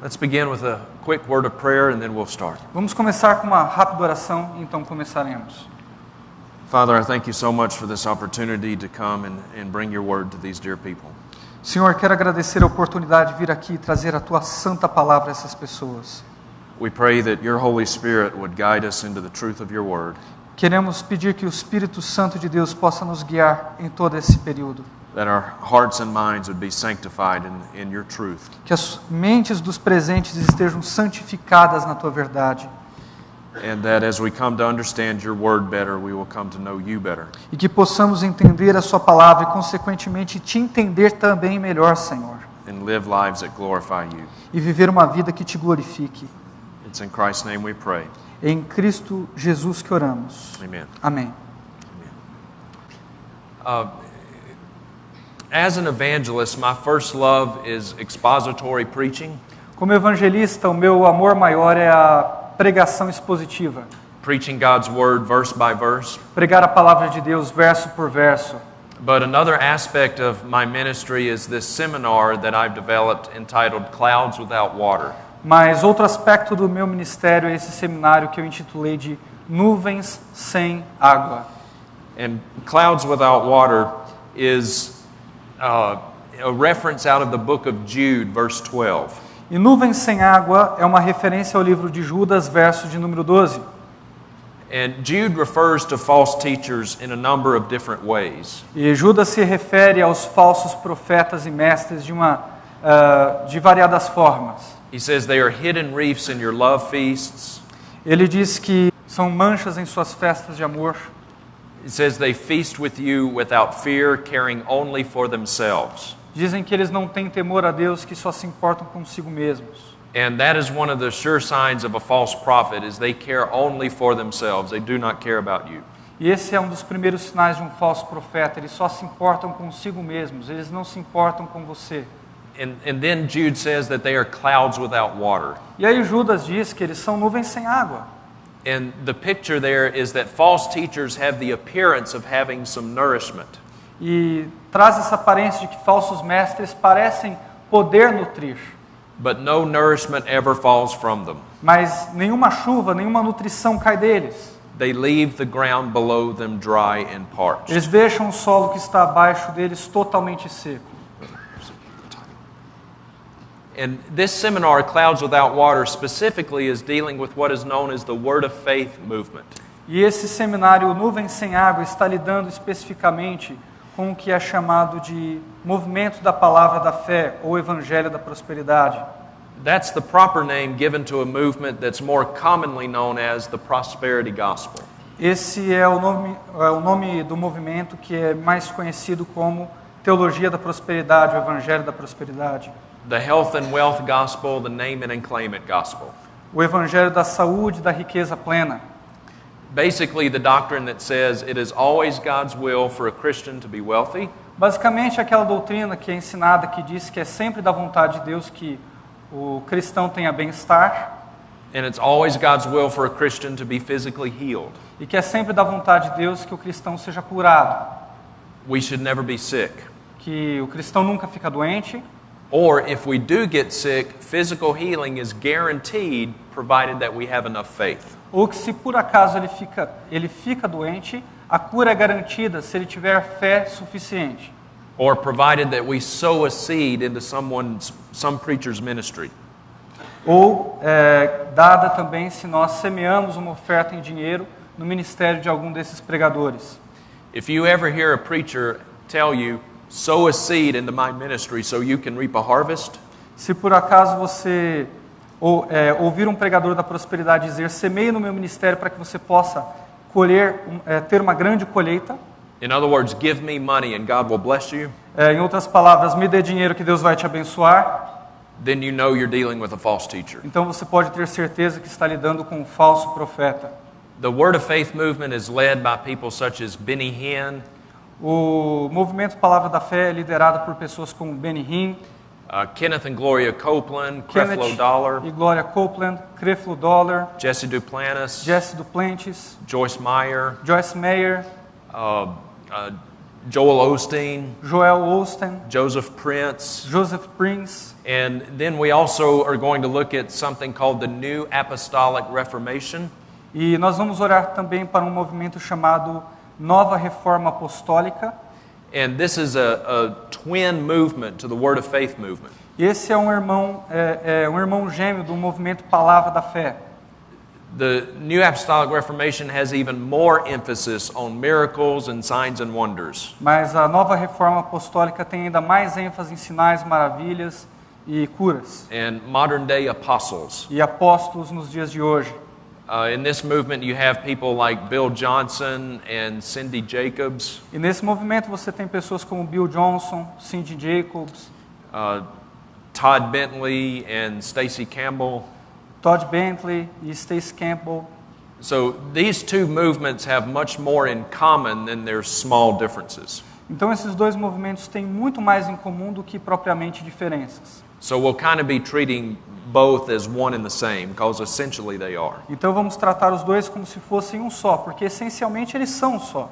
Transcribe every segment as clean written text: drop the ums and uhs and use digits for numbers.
Let's begin with a quick word of prayer and then we'll start. Vamos começar com uma rápida oração e então começaremos. Father, I thank you so much for this opportunity to come and bring your word to these dear people. Senhor, quero agradecer a oportunidade de vir aqui e trazer a tua santa palavra a essas pessoas. We pray that your Holy Spirit would guide us into the truth of your word. Queremos pedir que o Espírito Santo de Deus possa nos guiar em todo esse período. That our hearts and minds would be sanctified in your truth. Que as mentes dos presentes estejam santificadas na tua verdade. And that as we come to understand your word better, we will come to know you better. E que possamos entender a sua palavra e, consequentemente, te entender também melhor, Senhor. And live lives that glorify you. E viver uma vida que te glorifique. It's in Christ's name we pray. É em Cristo Jesus que oramos. Amen. Amém. As an evangelist, my first love is expository preaching. Como evangelista, o meu amor maior é a pregação expositiva. Preaching God's word verse by verse. Pregar a palavra de Deus verso por verso. But another aspect of my ministry is this seminar that I've developed entitled Clouds Without Water. Mas outro aspecto do meu ministério é esse seminário que eu intitulei de Nuvens Sem Água. And Clouds Without Water is a reference out of the book of Jude, verse 12. E Nuvens Sem Água é uma referência ao livro de Judas, verso de número 12. And Jude refers to false teachers in a number of different ways. E Judas se refere aos falsos profetas e mestres de variadas formas. He says they are hidden reefs in your love feasts. Ele diz que são manchas em suas festas de amor. It says they feast with you without fear, caring only for themselves. Dizem que eles não têm temor a Deus, que só se importam consigo mesmos. And that is one of the sure signs of a false prophet, is they care only for themselves. They do not care about you. E esse é um dos primeiros sinais de um falso profeta. Eles só se importam consigo mesmos. Eles não se importam com você. And then Jude says that they are clouds without water. E aí Judas diz que eles são nuvens sem água. And the picture there is that false teachers have the appearance of having some nourishment. E traz essa aparência de que falsos mestres parecem poder nutrir. But no nourishment ever falls from them. Mas nenhuma chuva, nenhuma nutrição cai deles. They leave the ground below them dry and parched. Eles deixam o solo que está abaixo deles totalmente seco. And this seminar, Clouds Without Water, specifically is dealing with what is known as the Word of Faith movement. E esse seminário Nuvens Sem Água está lidando especificamente com o que é chamado de movimento da palavra da fé ou evangelho da prosperidade. That's the proper name given to a movement that's more commonly known as the prosperity gospel. Esse é o nome do movimento que é mais conhecido como teologia da prosperidade, o evangelho da prosperidade. The health and wealth gospel, the name it and claim it gospel. O evangelho da saúde e da riqueza plena. Basically, the doctrine that says it is always God's will for a Christian to be wealthy. Basicamente, aquela doutrina que é ensinada que diz que é sempre da vontade de Deus que o cristão tenha bem-estar. And it's always God's will for a Christian to be physically healed. E que é sempre da vontade de Deus que o cristão seja curado. We should never be sick. Que o cristão nunca fica doente. Or if we do get sick, physical healing is guaranteed provided that we have enough faith. Ou que se por acaso ele fica doente, a cura é garantida se ele tiver fé suficiente. Or provided that we sow a seed into some preacher's ministry. Ou dada também se nós semeamos uma oferta em dinheiro no ministério de algum desses pregadores. If you ever hear a preacher tell you, sow a seed into my ministry so you can reap a harvest. Se por acaso você ouvir um pregador da prosperidade dizer, semeie no meu ministério para que você possa ter uma grande colheita. In other words, give me money and God will bless you. Em outras palavras, me dê dinheiro que Deus vai te abençoar. Then you know you're dealing with a false teacher. Então você pode ter certeza que está lidando com um falso profeta. The Word of Faith movement is led by people such as Benny Hinn. O movimento Palavra da Fé é liderado por pessoas como Benny Hinn, Kenneth and Gloria Copeland, Creflo Dollar, e Gloria Copeland, Creflo Dollar, Jesse Duplantis, Jesse Duplantis, Joyce Meyer, Joyce Meyer, Joel Osteen, Joel Osteen, Joseph Prince. Joseph Prince. And then we also are going to look at something called the New Apostolic Reformation. E nós vamos olhar também para um movimento chamado Nova Reforma Apostólica. And this is a twin movement to the Word of Faith movement. Esse é um irmão gêmeo do movimento Palavra da Fé. The New Apostolic Reformation has even more emphasis on miracles and signs and wonders. Mas a Nova Reforma Apostólica tem ainda mais ênfase em sinais, maravilhas e curas. And modern day apostles. E apóstolos nos dias de hoje. In this movement you have people like Bill Johnson and Cindy Jacobs. E nesse movimento você tem pessoas como Bill Johnson, Cindy Jacobs, Todd Bentley and Stacy Campbell. Todd Bentley e Stacy Campbell. So these two movements have much more in common than their small differences. Então esses dois movimentos têm muito mais em comum do que propriamente diferenças. So we'll kind of be treating both as one and the same, because essentially they are. Então vamos tratar os dois como se fossem um só, porque essencialmente eles são um só.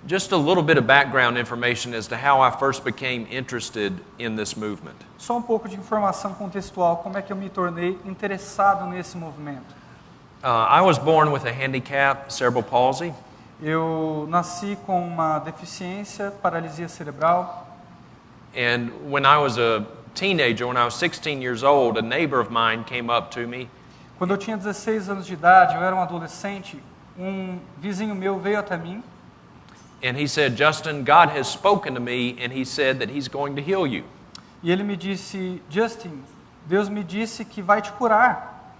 Just a little bit of background information as to how I first became interested in this movement. Só um pouco de informação contextual, como é que eu me tornei interessado nesse movimento. I was born with a handicap, cerebral palsy. Eu nasci com uma deficiência, paralisia cerebral. And when I was a teenager, when I was 16 years old, a neighbor of mine came up to me. Quando eu tinha 16 anos de idade, eu era um adolescente, um vizinho meu veio até mim. And he said, Justin, God has spoken to me and he said that he's going to heal you. E ele me disse, Justin, Deus me disse que vai te curar,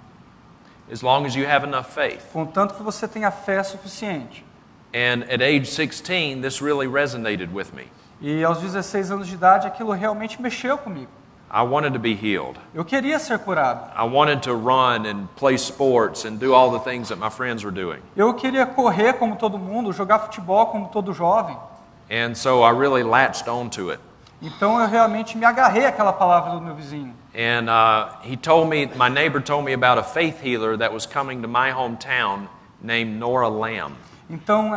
As long as you have enough faith. contanto que você tenha fé suficiente. And at age 16, this really resonated with me. E aos 16 anos de idade, aquilo realmente mexeu comigo. I wanted to be healed. Eu queria ser curado. I wanted to run and play sports and do all the things that my friends were doing. Eu queria correr como todo mundo, jogar futebol como todo jovem. And so I really latched onto it. Então eu realmente me agarrei àquela palavra do meu vizinho. And my neighbor told me about a faith healer that was coming to my hometown named Nora Lamb. Então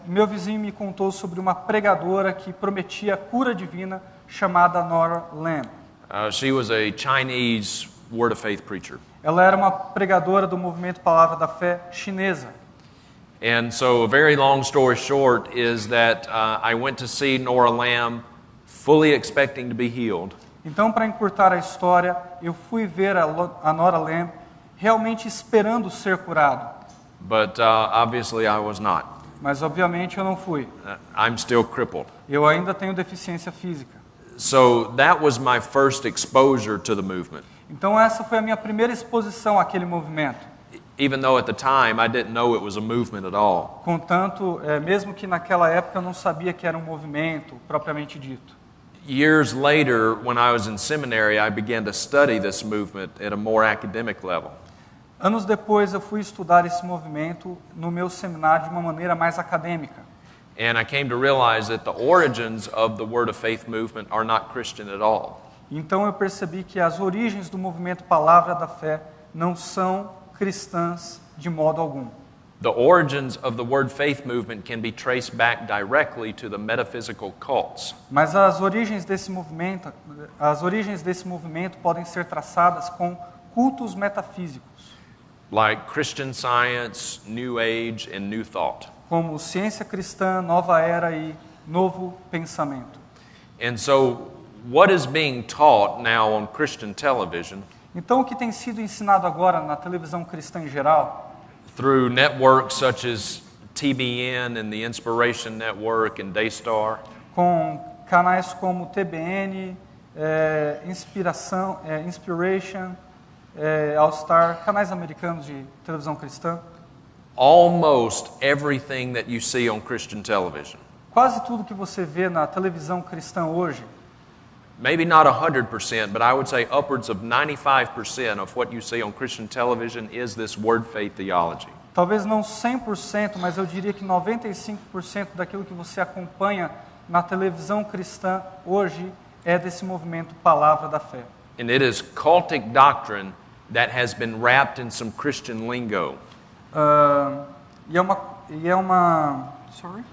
meu vizinho me contou sobre uma pregadora que prometia cura divina chamada Nora Lamb. She was a Chinese Word of Faith preacher. Ela era uma pregadora do movimento Palavra da Fé chinesa. And so a very long story short is that I went to see Nora Lamb fully expecting to be healed. Então, para encurtar a história, eu fui ver a Nora Lamb realmente esperando ser curado. But obviously I was not. Mas, obviamente, eu não fui. I'm still crippled. Eu ainda tenho deficiência física. So that was my first exposure to the movement. Então, essa foi a minha primeira exposição àquele movimento. Even though at the time I didn't know it was a movement at all. Contanto, mesmo que naquela época eu não sabia que era um movimento propriamente dito. Years later, when I was in seminary, I began to study this movement at a more academic level. Anos depois eu fui estudar esse movimento no meu seminário de uma maneira mais acadêmica. And I came to realize that the origins of the Word of Faith movement are not Christian at all. Então eu percebi que as origens do movimento Palavra da Fé não são cristãs de modo algum. The origins of the Word Faith movement can be traced back directly to the metaphysical cults. Mas as origens desse movimento podem ser traçadas com cultos metafísicos, Like Christian Science, New Age, and New Thought. como ciência cristã, nova era e novo pensamento. And so, what is being taught now on Christian television Então o que tem sido ensinado agora na televisão cristã em geral, through networks such as TBN and the Inspiration Network and Daystar, com canais como TBN, Inspiration, All Star, canais americanos de televisão cristã, almost everything that you see on Christian television, quase tudo que você vê na televisão cristã hoje, maybe not 100%, but I would say upwards of 95% of what you see on Christian television is this word faith theology. talvez não 100%, mas eu diria que 95% daquilo que você acompanha na televisão cristã hoje é desse movimento Palavra da Fé. And it is cultic doctrine that has been wrapped in some Christian lingo. E é uma sorry?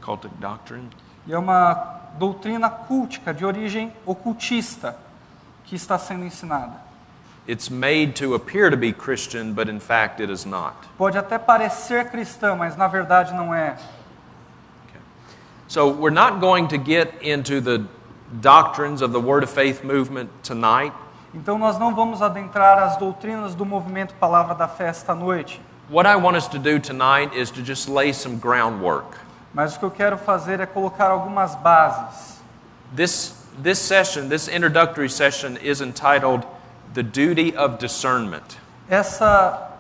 Cultic doctrine? E é uma doutrina cultica, de origem ocultista, que está sendo ensinada. It's made to appear to be Christian, but in fact it is not. Pode até parecer cristã, mas na verdade não é. So we're not going to get into the doctrines of the Word of Faith movement tonight. Então nós não vamos adentrar as doutrinas do movimento Palavra da Fé esta noite. What I want us to do tonight is to just lay some groundwork. Mas o que eu quero fazer é colocar algumas bases. This session, this introductory session is entitled The Duty of Discernment. Essa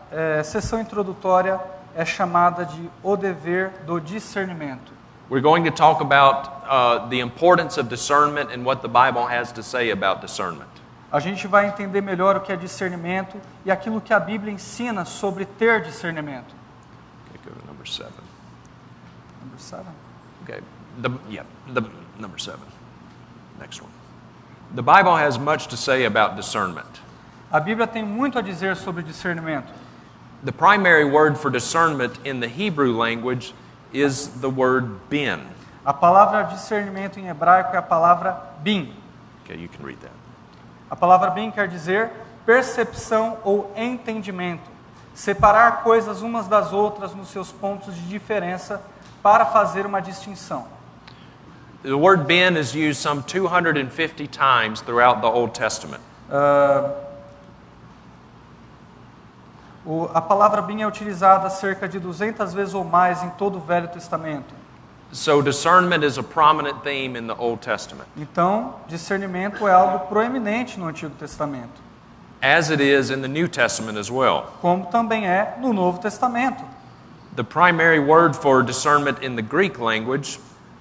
sessão introdutória é chamada de O Dever do Discernimento. We're going to talk about the importance of discernment and what the Bible has to say about discernment. A gente vai entender melhor o que é discernimento e aquilo que a Bíblia ensina sobre ter discernimento. Okay, go to number 7. Number 7. Okay, the number 7. Next one. The Bible has much to say about discernment. A Bíblia tem muito a dizer sobre discernimento. The primary word for discernment in the Hebrew language is the word bin. A palavra discernimento em hebraico é a palavra bin. Okay, you can read that. A palavra bin quer dizer percepção ou entendimento. Separar coisas umas das outras nos seus pontos de diferença para fazer uma distinção. The word bin is used some 250 times throughout the Old Testament. A palavra bin é utilizada cerca de 200 vezes ou mais em todo o Velho Testamento. So discernment is a prominent theme in the Old Testament, Então, discernimento é algo proeminente no Antigo Testamento, as it is in the New Testament as well. como também é no Novo Testamento. The primary word for discernment in the Greek language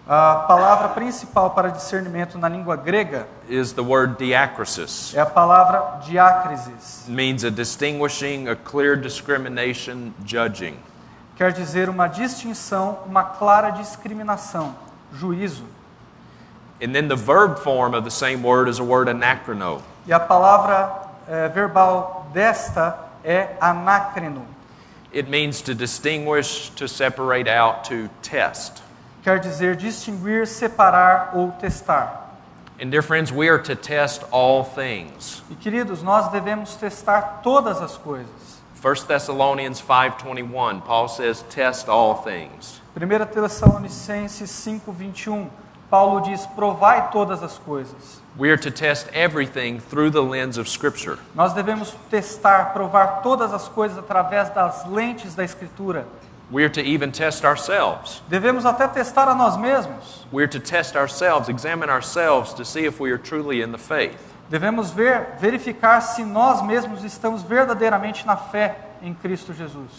A palavra principal para discernimento na língua grega is the word diakrasis. é a palavra diácrisis. It means a distinguishing, a clear discrimination, judging. Quer dizer uma distinção, uma clara discriminação, juízo. And then the verb form of the same word is a word anachrono. E a palavra verbal desta é anácrino. It means to distinguish, to separate out, to test. Quer dizer distinguir, separar ou testar. And dear friends, we are to test all things. E queridos, nós devemos testar todas as coisas. 1 Thessalonians 5:21, Paul says, test all things. 1 Tessalonicenses 5:21, Paulo diz, provai todas as coisas. We are to test everything through the lens of Scripture. Nós devemos testar, provar todas as coisas através das lentes da Escritura. We are to even test ourselves. Devemos até testar a nós mesmos. We are to test ourselves, examine ourselves to see if we are truly in the faith. Devemos verificar se nós mesmos estamos verdadeiramente na fé em Cristo Jesus.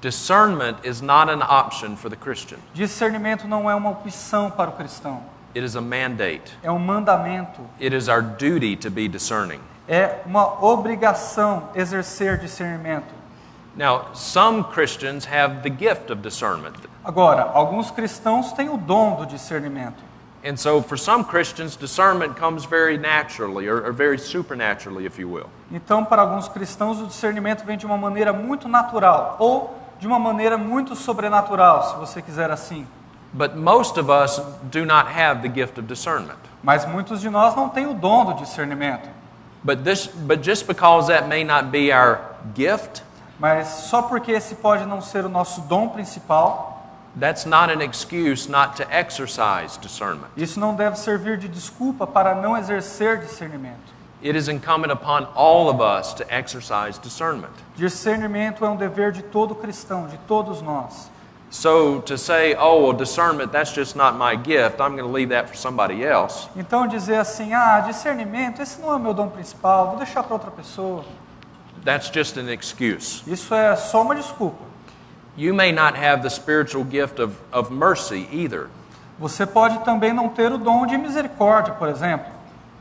Discernment is not an option for the Christian. Discernimento não é uma opção para o cristão. It is a mandate. É um mandamento. It is our duty to be discerning. É uma obrigação exercer discernimento. Now, some Christians have the gift of discernment. Agora, alguns cristãos têm o dom do discernimento. And so for some Christians, discernment comes very naturally or very supernaturally, if you will. Então, para alguns cristãos, o discernimento vem de uma maneira muito natural ou de uma maneira muito sobrenatural, se você quiser assim. But most of us do not have the gift of discernment. Mas muitos de nós não têm o dom do discernimento. But just because that may not be our gift, Mas só porque esse pode não ser o nosso dom principal, that's not an excuse not to exercise discernment. isso não deve servir de desculpa para não exercer discernimento. It is incumbent upon all of us to exercise discernment. Discernimento é um dever de todo cristão, de todos nós. So to say, oh, well, discernment, that's just not my gift, I'm going to leave that for somebody else. Então dizer assim, discernimento, esse não é o meu dom principal, vou deixar para outra pessoa. That's just an excuse. Isso é só uma desculpa. You may not have the spiritual gift of mercy either. Você pode também não ter o dom de misericórdia, por exemplo.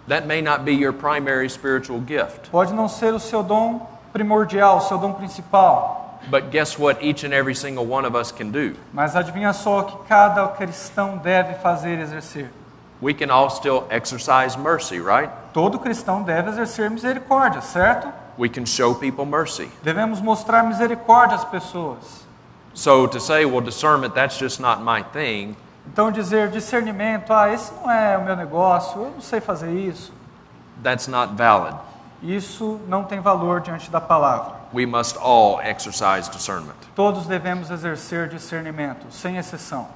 That may not be your primary spiritual gift. Pode não ser o seu dom primordial, o seu dom principal. But guess what each and every single one of us can do? Mas adivinha só o que cada cristão deve fazer e exercer. We can all still exercise mercy, right? Todo cristão deve exercer misericórdia, certo? We can show people mercy. Devemos mostrar misericórdia às pessoas. So to say, well, discernment, that's just not my thing, Então dizer discernimento, esse não é o meu negócio, eu não sei fazer isso, that's not valid. isso não tem valor diante da palavra. We must all exercise discernment. Todos devemos exercer discernimento, sem exceção.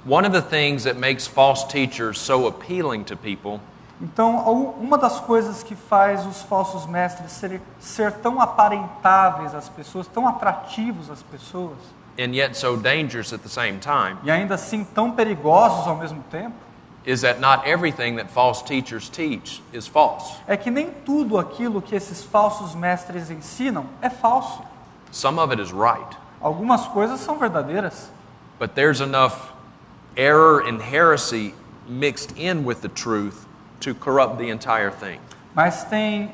One of the things that makes false teachers so appealing to people Então, uma das coisas que faz os falsos mestres ser tão aparentáveis às pessoas, tão atrativos às pessoas, and yet so dangerous at the same time e ainda assim tão perigosos ao mesmo tempo, is that not everything that false teachers teach is false. é que nem tudo aquilo que esses falsos mestres ensinam é falso. Some of it is right, Algumas coisas são verdadeiras, but there's enough error and heresy mixed in with the truth to corrupt the entire thing. mas tem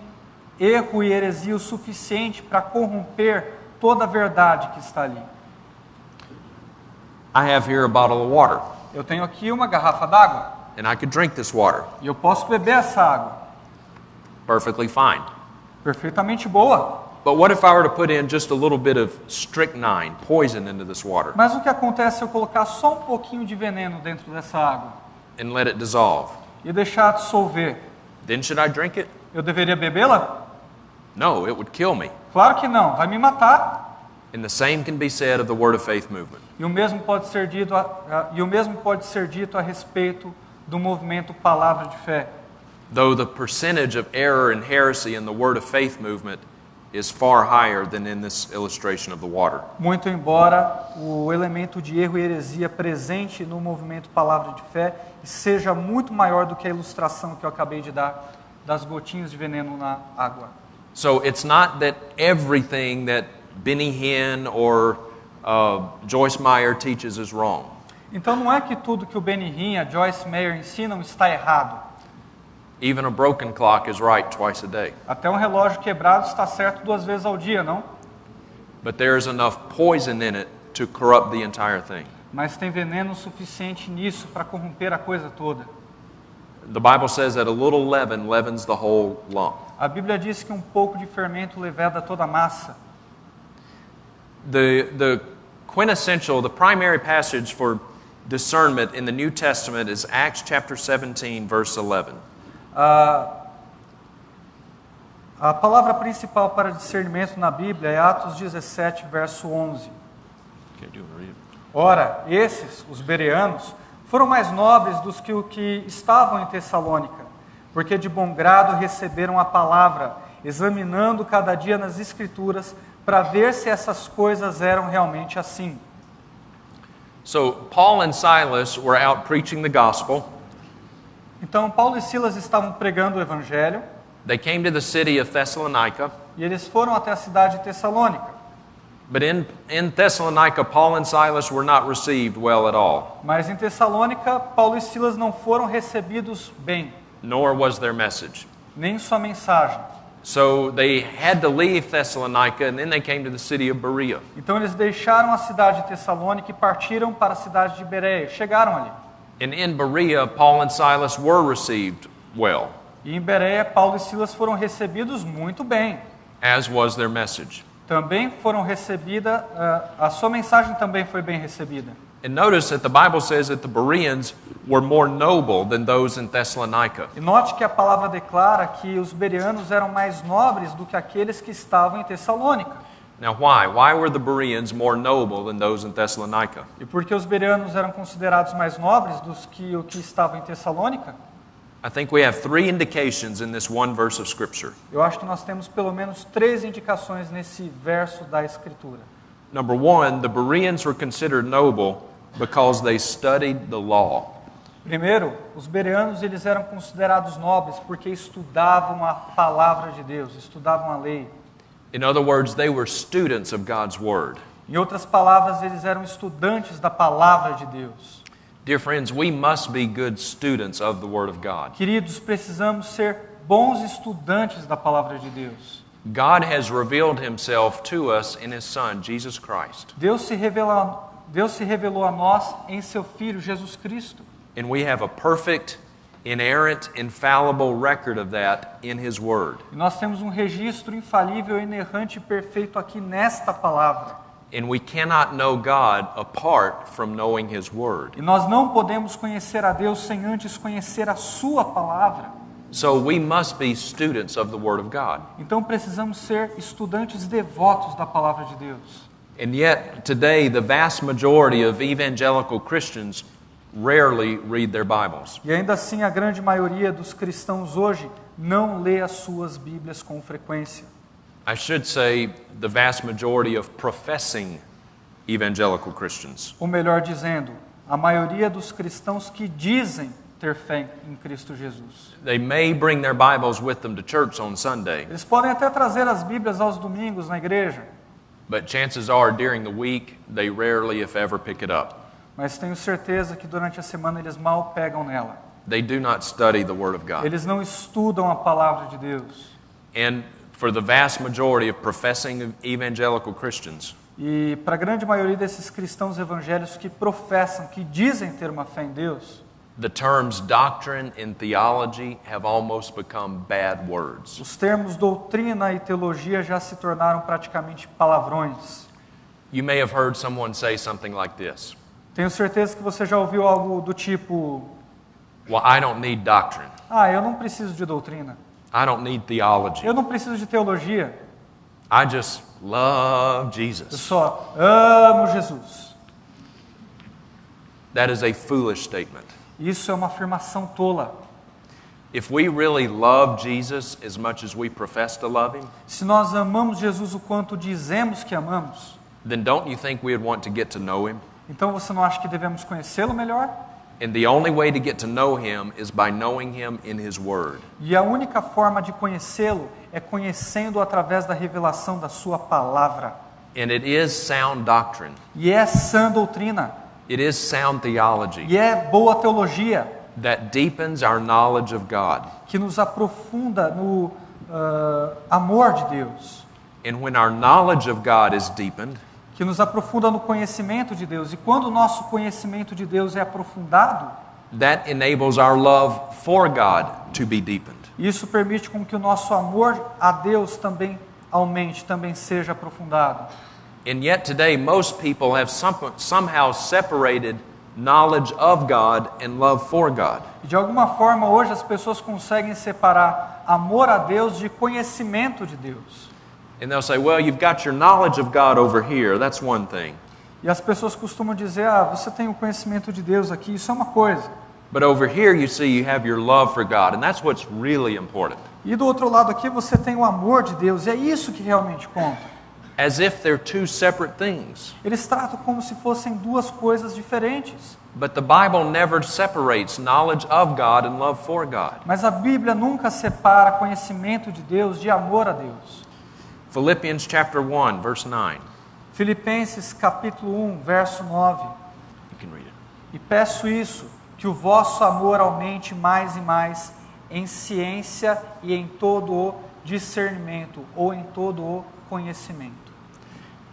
erro e heresia o suficiente para corromper toda a verdade que está ali. I have here a bottle of water, Eu tenho aqui uma garrafa d'água and I could drink this water e eu posso beber essa água, perfectly fine. perfeitamente boa. But what if I were to put in just a little bit of strychnine, poison, into this water Mas o que acontece se eu colocar só um pouquinho de veneno dentro dessa água and let it dissolve? e deixar dissolver? Then should I drink it? Eu deveria bebê-la? No, it would kill me. Claro que não, vai me matar. And the same can be said of the Word of Faith movement. E o mesmo pode ser dito a respeito do movimento Palavra de Fé. Though the percentage of error and heresy in the Word of Faith movement is far higher than in this illustration of the water. Muito embora o elemento de erro e heresia presente no movimento Palavra de Fé seja muito maior do que a ilustração que eu acabei de dar das gotinhas de veneno na água. So it's not that everything that Benny Hinn or Joyce Meyer teaches is wrong. Então não é que tudo que o Benny Hinn e a Joyce Meyer ensinam está errado. Even a broken clock is right twice a day. Até um relógio quebrado está certo 2 vezes ao dia, não? But there is enough poison in it to corrupt the entire thing. Mas tem veneno suficiente nisso para corromper a coisa toda. The Bible says that a little leaven leavens the whole lump. A Bíblia diz que um pouco de fermento leveda toda a massa. The quintessential, the primary passage for discernment in the New Testament is Acts chapter 17, verse 11. A palavra principal para discernimento na Bíblia é Atos 17, verso 11. Okay, do you want to read it? Ora, esses, os bereanos, foram mais nobres do que os que estavam em Tessalônica, porque de bom grado receberam a palavra, examinando cada dia nas Escrituras, para ver se essas coisas eram realmente assim. So Paul and Silas were out preaching the gospel. Então, Paulo e Silas estavam pregando o Evangelho, They came to the city of Thessalonica. e eles foram até a cidade de Tessalônica. But in Thessalonica, Paul and Silas were not received well at all, Mas em Tessalônica, Paulo e Silas não foram recebidos bem, nor was their message. nem sua mensagem. So they had to leave Thessalonica, and then they came to the city of Berea. Então eles deixaram a cidade de Tessalônica e partiram para a cidade de Bereia. Chegaram ali. And in Berea, Paul and Silas were received well, E em Bereia, Paulo e Silas foram recebidos muito bem. as was their message. Também foram recebidas, a sua mensagem também foi bem recebida. And notice that the Bible says that the Bereans were more noble than those in Thessalonica. E note que a palavra declara que os bereanos eram mais nobres do que aqueles que estavam em Tessalônica. Now why? Why were the Bereans more noble than those in Thessalonica? E por que os bereanos eram considerados mais nobres do que o que estavam em Tessalônica? I think we have 3 indications in this one verse of Scripture. Eu acho que nós temos pelo menos 3 indicações nesse verso da Escritura. Number 1, the Bereans were considered noble because they studied the law. Primeiro, os bereanos eles eram considerados nobres porque estudavam a palavra de Deus, estudavam a lei. In other words, they were students of God's Word. Em outras palavras, eles eram estudantes da palavra de Deus. Dear friends, we must be good students of the Word of God. Queridos, precisamos ser bons estudantes da palavra de Deus. God has revealed Himself to us in His Son, Jesus Christ. Deus se revelou a nós em seu Filho, Jesus Cristo. And we have a perfect, inerrant, infallible record of that in His Word. E nós temos um registro infalível, inerrante e perfeito aqui nesta palavra. And we cannot know God apart from knowing His Word. E nós não podemos conhecer a Deus sem antes conhecer a sua palavra. So we must be students of the Word of God. Então precisamos ser estudantes devotos da palavra de Deus. And yet, today, the vast majority of evangelical Christians rarely read their Bibles. E ainda assim a grande maioria dos cristãos hoje não lê as suas Bíblias com frequência. I should say the vast majority of professing evangelical Christians. Ou melhor dizendo, a maioria dos cristãos que dizem ter fé em Cristo Jesus. They may bring their Bibles with them to church on Sunday, Eles podem até trazer as Bíblias aos domingos na igreja, but chances are during the week they rarely, if ever, pick it up. mas tenho certeza que durante a semana eles mal pegam nela. They do not study the Word of God. Eles não estudam a palavra de Deus. And for the vast majority of professing evangelical Christians, E para a grande maioria desses cristãos evangélicos que professam, que dizem ter uma fé em Deus, the terms doctrine and theology have almost become bad words. os termos doutrina e teologia já se tornaram praticamente palavrões. You may have heard someone say something like this: Tenho certeza que você já ouviu algo do tipo: well, I don't need doctrine. eu não preciso de doutrina, I don't need theology. eu não preciso de teologia, I just love eu Jesus. só amo Jesus. That is a foolish statement. Isso é uma afirmação tola. If we really love Jesus as much as we profess to love Him, Se nós amamos Jesus o quanto dizemos que amamos, then don't you think we would want to get to know Him? então você não acha que devemos conhecê-lo melhor? And the only way to get to know Him is by knowing Him in His Word. E a única forma de conhecê-lo é conhecendo-o através da revelação da sua palavra. And it is sound doctrine. E é sã doutrina, It is sound theology e é boa teologia, that deepens our knowledge of God. que nos aprofunda no amor de Deus, And when our knowledge of God is deepened, que nos aprofunda no conhecimento de Deus. E quando o nosso conhecimento de Deus é aprofundado, that enables our love for God to be deepened. isso permite com que o nosso amor a Deus também aumente, também seja aprofundado. And yet today, most people have somehow separated knowledge of God and love for God. E de alguma forma, hoje as pessoas conseguem separar amor a Deus de conhecimento de Deus. And they'll say, well, you've got your knowledge of God over here. That's one thing. E as pessoas costumam dizer, você tem o conhecimento de Deus aqui, isso é uma coisa. But over here, you see, you have your love for God. And that's what's really important. E do outro lado aqui você tem o amor de Deus, e é isso que realmente conta. As if they're two separate things. Eles tratam como se fossem duas coisas diferentes. But the Bible never separates knowledge of God and love for God. Mas a Bíblia nunca separa conhecimento de Deus de amor a Deus. Philippians chapter 1, verse 9. Filipenses capítulo 1, verso 9. You can read it. E peço isso, que o vosso amor aumente mais e mais em ciência e em todo o discernimento, ou em todo o conhecimento.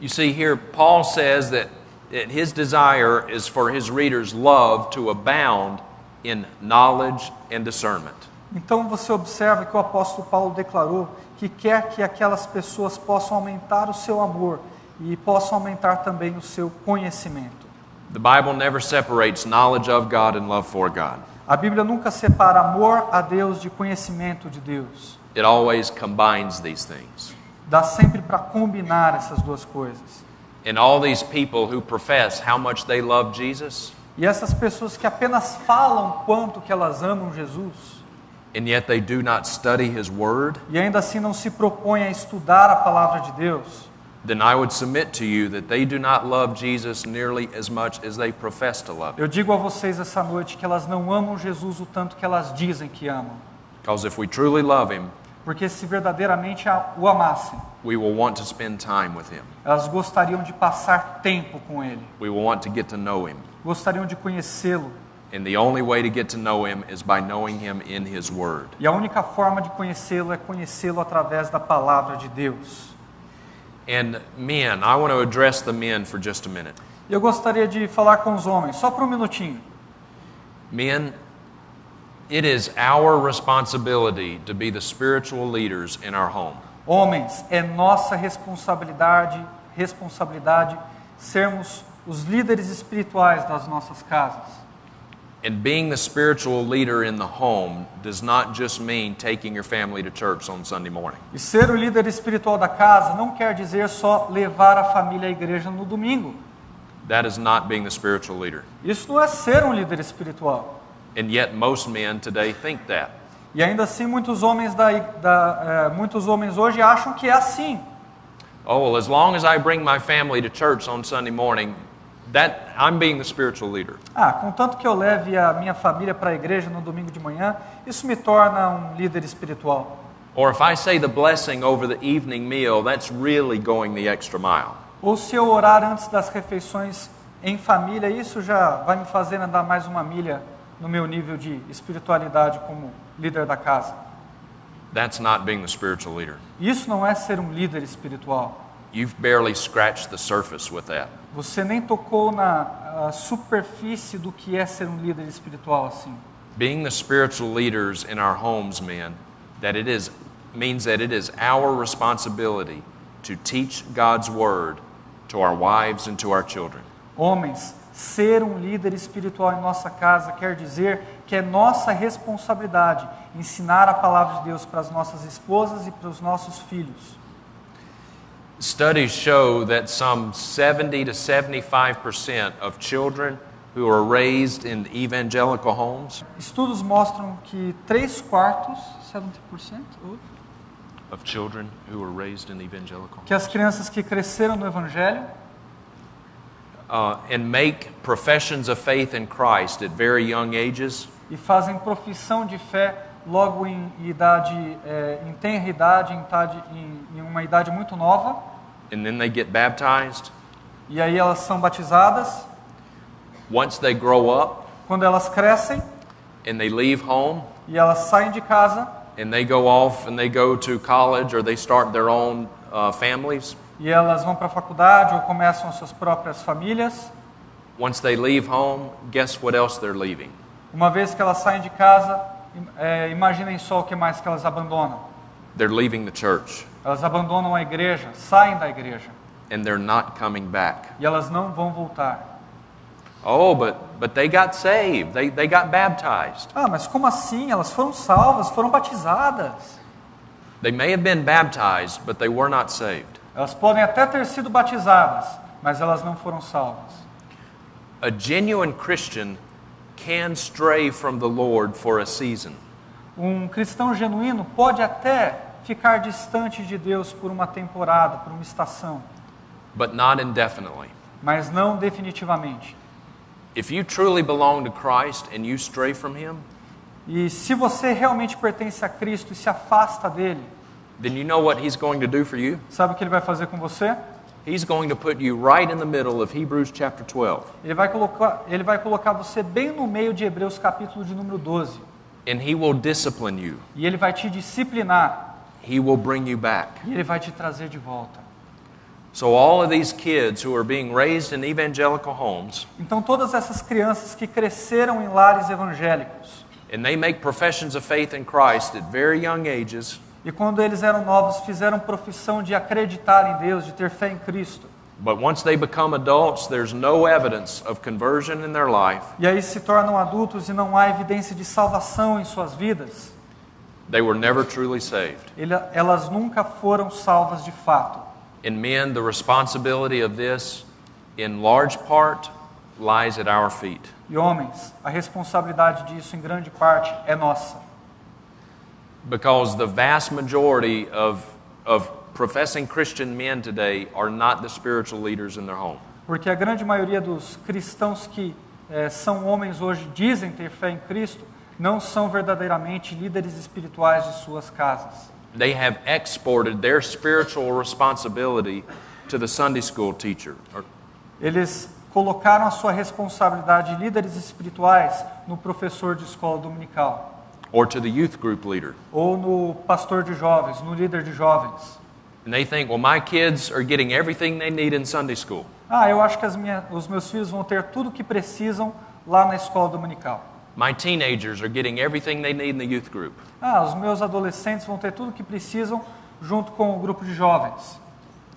You see here, Paul says that his desire is for his readers' love to abound in knowledge and discernment. Então você observa que o apóstolo Paulo declarou que quer que aquelas pessoas possam aumentar o seu amor e possam aumentar também o seu conhecimento. The Bible never separates knowledge of God and love for God. A Bíblia nunca separa amor a Deus de conhecimento de Deus. It always combines these things. Dá sempre para combinar essas duas coisas. And all these people who profess how much they love Jesus, E essas pessoas que apenas falam quanto que elas amam Jesus, and yet they do not study His Word, e ainda assim não se propõem a estudar a palavra de Deus, then I would submit to you that they do not love Jesus nearly as much as they profess to love Him. eu digo a vocês essa noite que elas não amam Jesus o tanto que elas dizem que amam. Because if we truly love Him, Porque se verdadeiramente o amassem, we will want to spend time with Him. elas gostariam de passar tempo com Ele, We will want to get to know Him. gostariam de conhecê-lo. And the only way to get to know Him is by knowing Him in His Word. E a única forma de conhecê-lo é conhecê-lo através da palavra de Deus. And men, I want to address the men for just a minute. E eu gostaria de falar com os homens, só por um minutinho. Men, it is our responsibility to be the spiritual leaders in our home. Homens, é nossa responsabilidade responsabilidade sermos os líderes espirituais das nossas casas. And being the spiritual leader in the home does not just mean taking your family to church on Sunday morning. E ser o líder espiritual da casa não quer dizer só levar a família à igreja no domingo. That is not being the spiritual leader. Isso não é ser um líder espiritual. And yet most men today think that. E ainda assim muitos homens hoje acham que é assim. Oh, well, as long as I bring my family to church on Sunday morning, that I'm being the spiritual leader. Contanto que eu leve a minha família para a igreja no domingo de manhã, isso me torna um líder espiritual. Or if I say the blessing over the evening meal, that's really going the extra mile. Ou se eu orar antes das refeições em família, isso já vai me fazer andar mais uma milha no meu nível de espiritualidade como líder da casa. That's not being the spiritual leader. Isso não é ser um líder espiritual. You've barely scratched the surface with that. Você nem tocou na superfície do que é ser um líder espiritual assim. Being the spiritual leaders in our homes, men, means that it is our responsibility to teach God's word to our wives and to our children. Homens, ser um líder espiritual em nossa casa quer dizer que é nossa responsabilidade ensinar a palavra de Deus para as nossas esposas e para os nossos filhos. Studies show that some 70 to 75% of children who are raised in evangelical homes, Estudos mostram que 3/4, 70%, of children who are raised in evangelical que as crianças que cresceram no Evangelho and make professions of faith in Christ at very young ages, e fazem profissão de fé logo em tenra idade, em uma idade muito nova, and then they get baptized. e aí elas são batizadas. Once they grow up Quando elas crescem and they leave home e elas saem de casa and they go off and they go to college or they start their own families, e elas vão para a faculdade ou começam as suas próprias famílias, once they leave home, guess what else they're leaving? uma vez que elas saem de casa, imaginem só o que mais que elas abandonam. They're leaving the church Elas abandonam a igreja, saem da igreja, and they're not coming back. e elas não vão voltar. Oh, but they got saved. They got baptized. Mas como assim? Elas foram salvas, foram batizadas. They may have been baptized, but they were not saved. Elas podem até ter sido batizadas, mas elas não foram salvas. A genuine Christian can stray from the Lord for a season, Um cristão genuíno pode até ficar distante de Deus por uma temporada, por uma estação, but not indefinitely. mas não definitivamente. If you truly belong to Christ and you stray from Him, E se você realmente pertence a Cristo e se afasta dele, then you know what He's going to do for you? sabe o que ele vai fazer com você? He's going to put you right in the middle of Hebrews chapter 12. Ele vai colocar você bem no meio de Hebreus capítulo de número 12. And He will discipline you. E ele vai te disciplinar. He will bring you back. E ele vai te trazer de volta. So all of these kids who are being raised in evangelical homes, Então todas essas crianças que cresceram em lares evangélicos, and they make professions of faith in Christ at very young ages, e quando eles eram novos fizeram profissão de acreditar em Deus, de ter fé em Cristo, but once they become adults, there's no evidence of conversion in their life. e aí se tornam adultos e não há evidência de salvação em suas vidas, They were never truly saved. elas nunca foram salvas de fato. And men, the responsibility of this, in large part, lies at our feet. E homens, a responsabilidade disso em grande parte é nossa. Because the vast majority of professing Christian men today are not the spiritual leaders in their home. Porque a grande maioria dos cristãos que são homens hoje, dizem ter fé em Cristo, não são verdadeiramente líderes espirituais de suas casas. They have exported their spiritual responsibility to the Sunday school teacher, Eles colocaram a sua responsabilidade de líderes espirituais no professor de escola dominical, or to the youth group leader. ou no pastor de jovens, no líder de jovens. And they think, well, my kids are getting everything they need in Sunday school. Eu acho que os meus filhos vão ter tudo o que precisam lá na escola dominical. My teenagers are getting everything they need in the youth group. Os meus adolescentes vão ter tudo o que precisam junto com o grupo de jovens.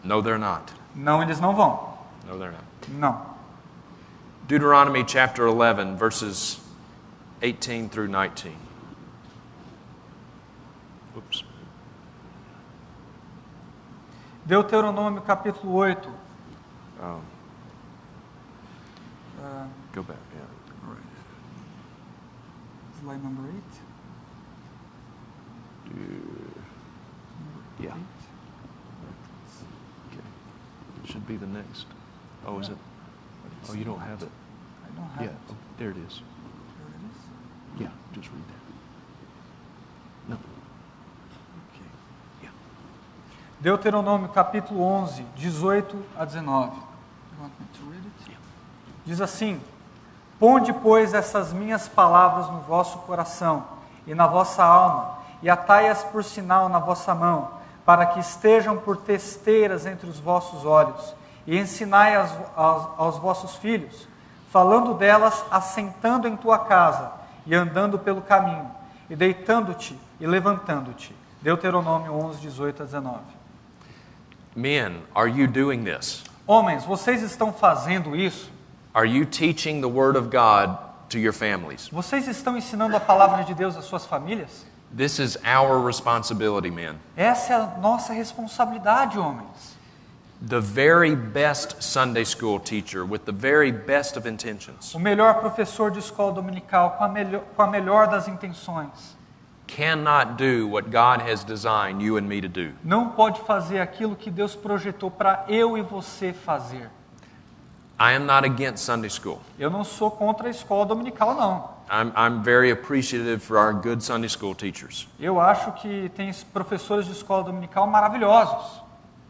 No, they're not. Não, eles não vão. No, they're not. Não. Deuteronomy chapter 11, verses 18 through 19. Oops. Deuteronômio capítulo 8. Go back, yeah. Slide number 8. Yeah. Okay. Should be the next. Oh, is it? Oh, you don't have it. I don't have Yeah. it. Oh, there it is. Here it is. Yeah, just read that. No. Okay. Yeah. Deuteronômio capítulo 11, 18 a 19. You want me to read it? Yeah. Diz assim: Ponde, pois, essas minhas palavras no vosso coração e na vossa alma, e atai-as por sinal na vossa mão, para que estejam por testeiras entre os vossos olhos, e ensinai aos vossos filhos, falando delas, assentando em tua casa, e andando pelo caminho, e deitando-te e levantando-te. Deuteronômio 11, 18 a 19. Men, are you doing this? Homens, vocês estão fazendo isso? Are you teaching the Word of God to your families? Vocês estão ensinando a palavra de Deus às suas famílias? This is our responsibility, men. Essa é a nossa responsabilidade, homens. The very best Sunday school teacher with the very best of intentions O melhor professor de escola dominical com a melhor das intenções cannot do what God has designed you and me to do. não pode fazer aquilo que Deus projetou para eu e você fazer. I am not against Sunday school. Eu não sou contra a escola dominical, não. I'm very appreciative for our good Sunday school teachers. Eu acho que tem professores de escola dominical maravilhosos.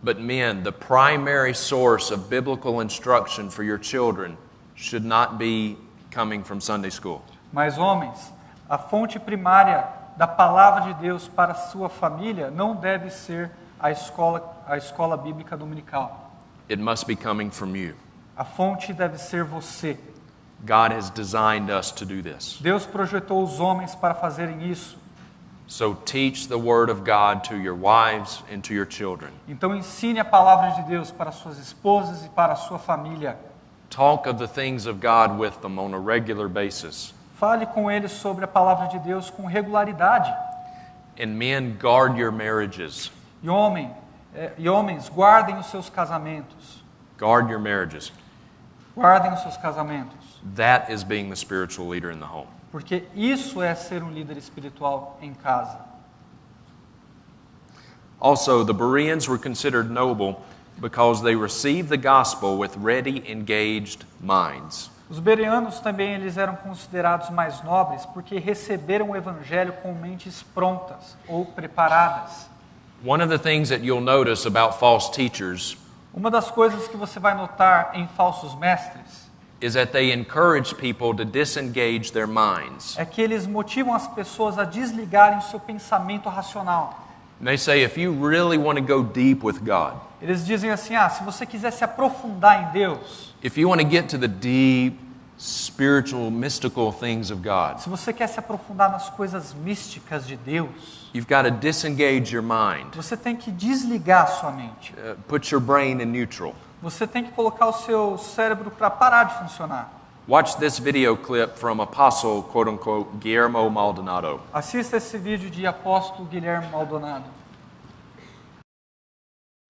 But men, the primary source of biblical instruction for your children should not be coming from Sunday school. Mas, homens, a fonte primária da palavra de Deus para a sua família não deve ser a escola bíblica dominical. It must be coming from you. A fonte deve ser você. God has designed us to do this. Deus projetou os homens para fazerem isso. So teach the Word of God to your wives and to your children. Então ensine a palavra de Deus para suas esposas e para a sua família. Talk of the things of God with them on a regular basis. Fale com eles sobre a palavra de Deus com regularidade. And men, guard your marriages. E homens, guardem os seus casamentos. Guard your marriages. Guardem os seus casamentos. That is being the spiritual leader in the home. Porque isso é ser um líder espiritual em casa. Also, the Bereans were considered noble because they received the gospel with ready, engaged minds. Os bereanos também eles eram considerados mais nobres porque receberam o evangelho com mentes prontas ou preparadas. One of the things that you'll notice about false teachers Uma das coisas que você vai notar em falsos mestres is that they encourage people to disengage their minds. é que eles motivam as pessoas a desligarem o seu pensamento racional. And they say, if you really want to go deep with God, Eles dizem assim, se você quiser se aprofundar em Deus, if you want to get to the deep, spiritual, mystical things of God, se você quer se aprofundar nas coisas místicas de Deus, you've got to disengage your mind. você tem que desligar a sua mente. Put your brain in neutral. Você tem que colocar o seu cérebro para parar de funcionar. Watch this video clip from Apostle, quote unquote, Guillermo Maldonado. Assista esse vídeo de apóstolo Guilherme Maldonado.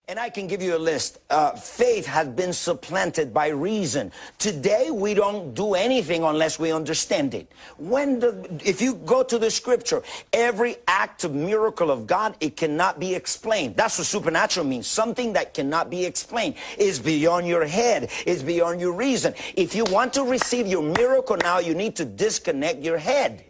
And I can give you a list. Faith has been supplanted by reason. Today, we don't do anything unless we understand it. If you go to the scripture, every act of miracle of God, it cannot be explained. That's what supernatural means. Something that cannot be explained is beyond your head, is beyond your reason. If you want to receive your miracle now, you need to disconnect your head.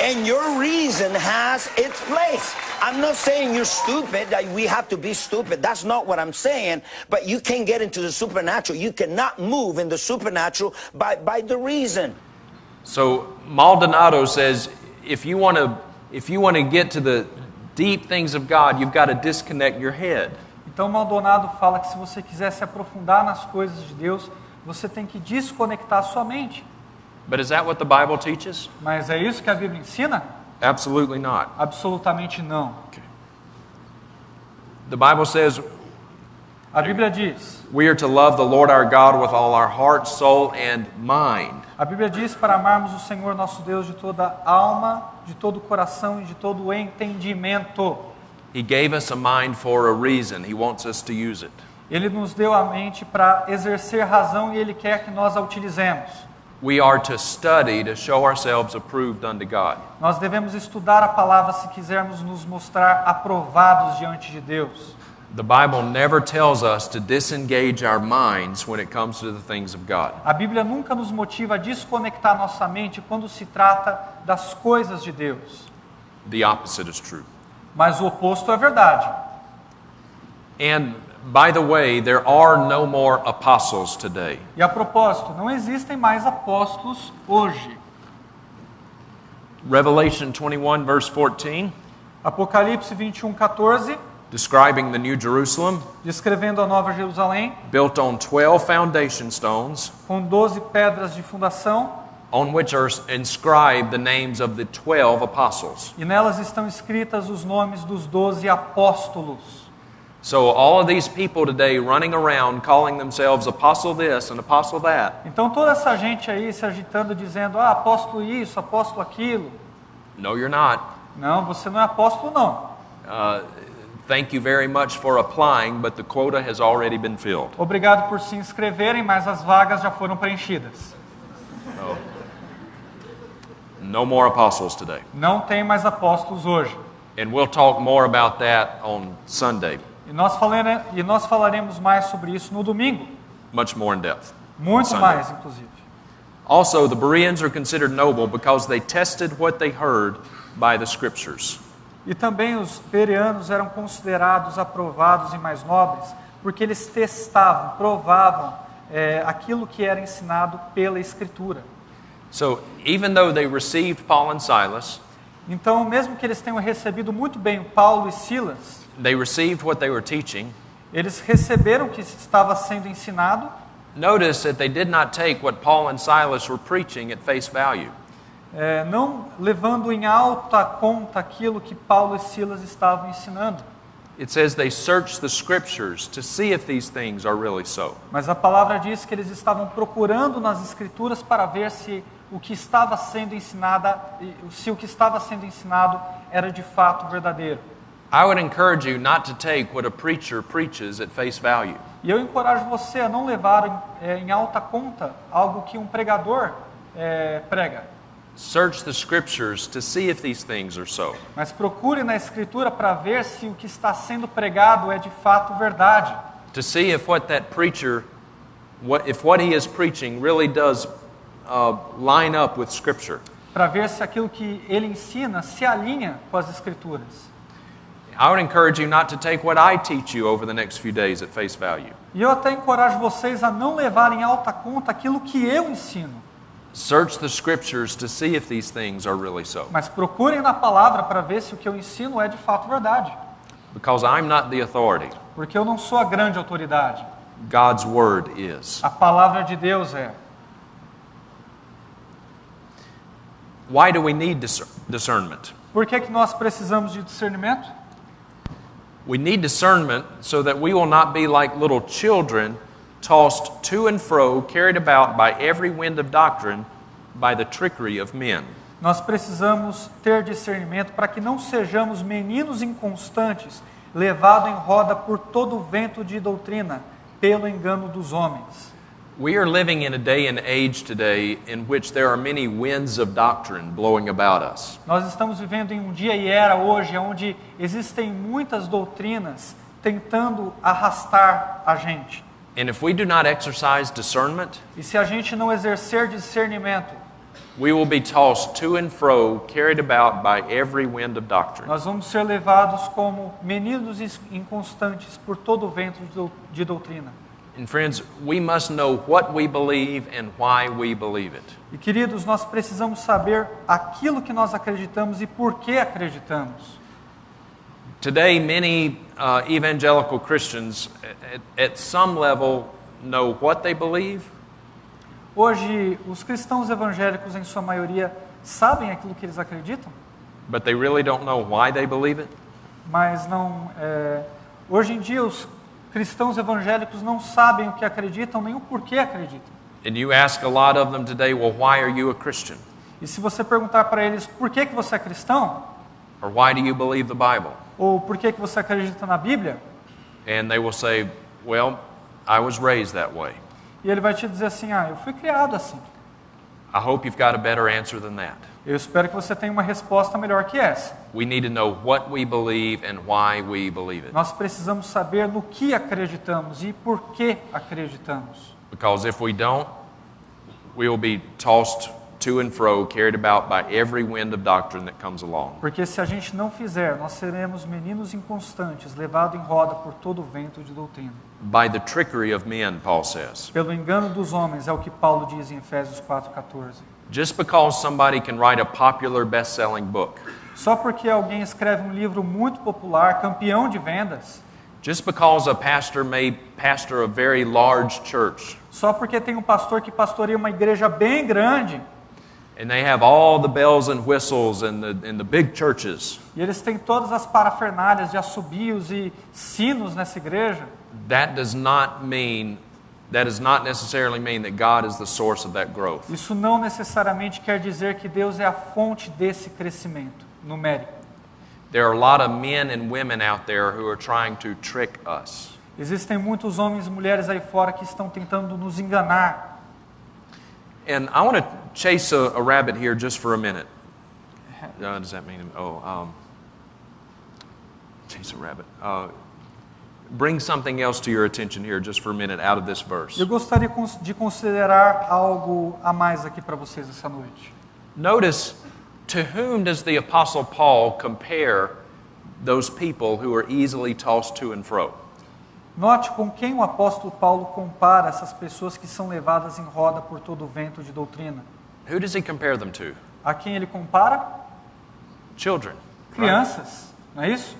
And your reason has its place. I'm not saying you're stupid, that we have to be stupid. That's not what I'm saying. But you can get into the supernatural. You cannot move in the supernatural by the reason. So Maldonado says, if you want to get to the deep things of God, you've got to disconnect your head. Então Maldonado fala que se você quiser se aprofundar nas coisas de Deus, você tem que desconectar a sua mente. But is that what the Bible teaches? Mas é isso que a Bíblia ensina? Absolutely not. Absolutamente não. Okay. The Bible says A Bíblia diz, we are to love the Lord our God with all our heart, soul, and mind. a Bíblia diz para amarmos o Senhor nosso Deus de toda alma, de todo coração e de todo entendimento. He gave us a mind for a reason. He wants us to use it. Ele nos deu a mente para exercer razão e Ele quer que nós a utilizemos. We are to study to show ourselves approved unto God. Nós devemos estudar a palavra se quisermos nos mostrar aprovados diante de Deus. The Bible never tells us to disengage our minds when it comes to the things of God. A Bíblia nunca nos motiva a desconectar nossa mente quando se trata das coisas de Deus. The opposite is true. Mas o oposto é verdade. And by the way, there are no more apostles today. E a propósito, não existem mais apóstolos hoje. Revelation 21 verse 14, Apocalipse 21:14, describing the New Jerusalem, descrevendo a Nova Jerusalém, built on 12 foundation stones, com 12 pedras de fundação, on which are inscribed the names of the 12 apostles. e nelas estão escritas os nomes dos 12 apóstolos. So all of these people today running around calling themselves apostle this and apostle that. Então toda essa gente aí se agitando dizendo, apóstolo isso, apóstolo aquilo. No, you're not. Não, você não é apóstolo não. Thank you very much for applying, but the quota has already been filled. Obrigado por se inscreverem, mas as vagas já foram preenchidas. No more apostles today. Não tem mais apóstolos hoje. And we'll talk more about that on Sunday, E nós falaremos mais sobre isso no domingo. much more in depth. on Muito Sunday. mais, inclusive. Also, the Bereans are considered noble because they tested what they heard by the scriptures. E também os bereanos eram considerados aprovados e mais nobres, porque eles testavam, provavam aquilo que era ensinado pela Escritura. So, even though they received Paul and Silas, Então, mesmo que eles tenham recebido muito bem o Paulo e Silas, they received what they were teaching. eles receberam o que estava sendo ensinado. Notice that they did not take what Paul and Silas were preaching at face value. Não levando em alta conta aquilo que Paulo e Silas estavam ensinando. It says they searched the scriptures to see if these things are really so. Mas a palavra diz que eles estavam procurando nas Escrituras para ver se o que estava sendo ensinado era de fato verdadeiro. I would encourage you not to take what a preacher preaches at face value. E eu encorajo você a não levar em alta conta algo que um pregador prega. Search the scriptures to see if these things are so. Mas procure na Escritura para ver se o que está sendo pregado é de fato verdade. To see if what that preacher, if what he is preaching really does line up with scripture. Para ver se aquilo que ele ensina se alinha com as Escrituras. I would encourage you not to take what I teach you over the next few days at face value. E eu até encorajo vocês a não levar em alta conta aquilo que eu ensino. Search the scriptures to see if these things are really so. Mas procurem na palavra para ver se o que eu ensino é de fato verdade. Because I'm not the authority. Porque eu não sou a grande autoridade. God's word is. A palavra de Deus é. Why do we need discernment? Por que nós precisamos de discernimento? We need discernment so that we will not be like little children tossed to and fro, carried about by every wind of doctrine, by the trickery of men. Nós precisamos ter discernimento para que não sejamos meninos inconstantes, levados em roda por todo o vento de doutrina, pelo engano dos homens. We are living in a day and age today in which there are many winds of doctrine blowing about us. Nós estamos vivendo em um dia e era hoje onde existem muitas doutrinas tentando arrastar a gente. And if we do not exercise discernment, E se a gente não exercer discernimento, we will be tossed to and fro, carried about by every wind of doctrine. nós vamos ser levados como meninos inconstantes por todo o vento de doutrina. And friends, we must know what we believe and why we believe it. E queridos, nós precisamos saber aquilo que nós acreditamos e por que acreditamos. Today, many evangelical Christians at some level know what they believe, Hoje, os cristãos evangélicos, em sua maioria, sabem aquilo que eles acreditam, but they really don't know why they believe it. mas não Hoje em dia, os cristãos evangélicos não sabem o que acreditam, nem o porquê acreditam. And you ask a lot of them today, well, why are you a Christian? E se você perguntar para eles por que você é cristão, Or why do you believe the Bible? ou por que você acredita na Bíblia, And they will say, well, I was raised that way. e ele vai te dizer assim, eu fui criado assim. I hope you've got a better answer than that. Eu espero que você tenha uma resposta melhor que essa. We need to know what we believe and why we believe it. Nós precisamos saber no que acreditamos e por que acreditamos. Because if we don't, we will be tossed to and fro, carried about by every wind of doctrine that comes along. Porque se a gente não fizer, nós seremos meninos inconstantes, levados em roda por todo o vento de doutrina. By the trickery of men, Paul says. Pelo engano dos homens, é o que Paulo diz em Efésios 4:14. Just because somebody can write a popular best-selling book, Só porque alguém escreve um livro muito popular, campeão de vendas, just because a pastor may pastor a very large church, só porque tem um pastor que pastoreia uma igreja bem grande, and they have all the bells and whistles in the big churches, e eles têm todas as parafernálias de assobios e sinos nessa igreja, that does not necessarily mean that God is the source of that growth. isso não necessariamente quer dizer que Deus é a fonte desse crescimento numérico. There are a lot of men and women out there who are trying to trick us. Existem muitos homens e mulheres aí fora que estão tentando nos enganar. And I want to chase a rabbit here just for a minute. Does that mean, chase a rabbit. Bring something else to your attention here just for a minute out of this verse. Eu gostaria de considerar algo a mais aqui para vocês essa noite. Notice, to whom does the Apostle Paul compare those people who are easily tossed to and fro? Note com quem o apóstolo Paulo compara essas pessoas que são levadas em roda por todo o vento de doutrina. Who does he compare them to? A quem ele compara? Children. Crianças, não é isso?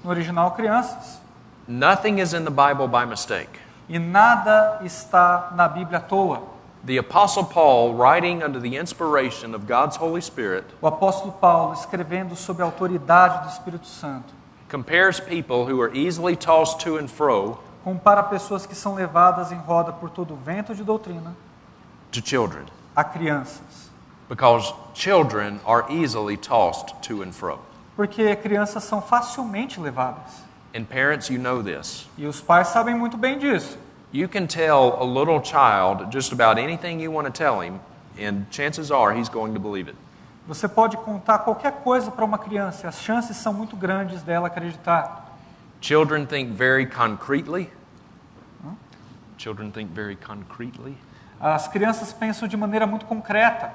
No original, crianças. Nothing is in the Bible by mistake. E nada está na Bíblia à toa. The Apostle Paul, writing under the inspiration of God's Holy Spirit, O apóstolo Paulo, escrevendo sob a autoridade do Espírito Santo, compares people who are easily tossed to and fro compara pessoas que são levadas em roda por todo o vento de doutrina to children, a crianças. because children are easily tossed to and fro. Porque crianças são facilmente levadas. And parents, you know this. E os pais sabem muito bem disso. You can tell a little child just about anything you want to tell him, and chances are he's going to believe it. Você pode contar qualquer coisa para uma criança e as chances são muito grandes dela acreditar. Children think very concretely. Children think very concretely. As crianças pensam de maneira muito concreta.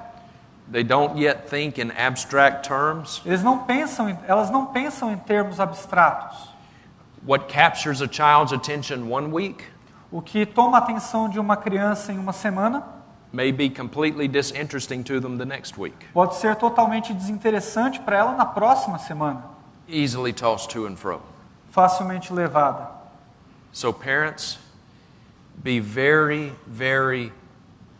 They don't yet think in abstract terms. Elas não pensam em termos abstratos. What captures a child's attention one week O que toma a atenção de uma criança em uma semana may be completely disinteresting to them the next week. pode ser totalmente desinteressante para ela na próxima semana. Easily tossed to and fro. Facilmente levada. So parents, be very, very,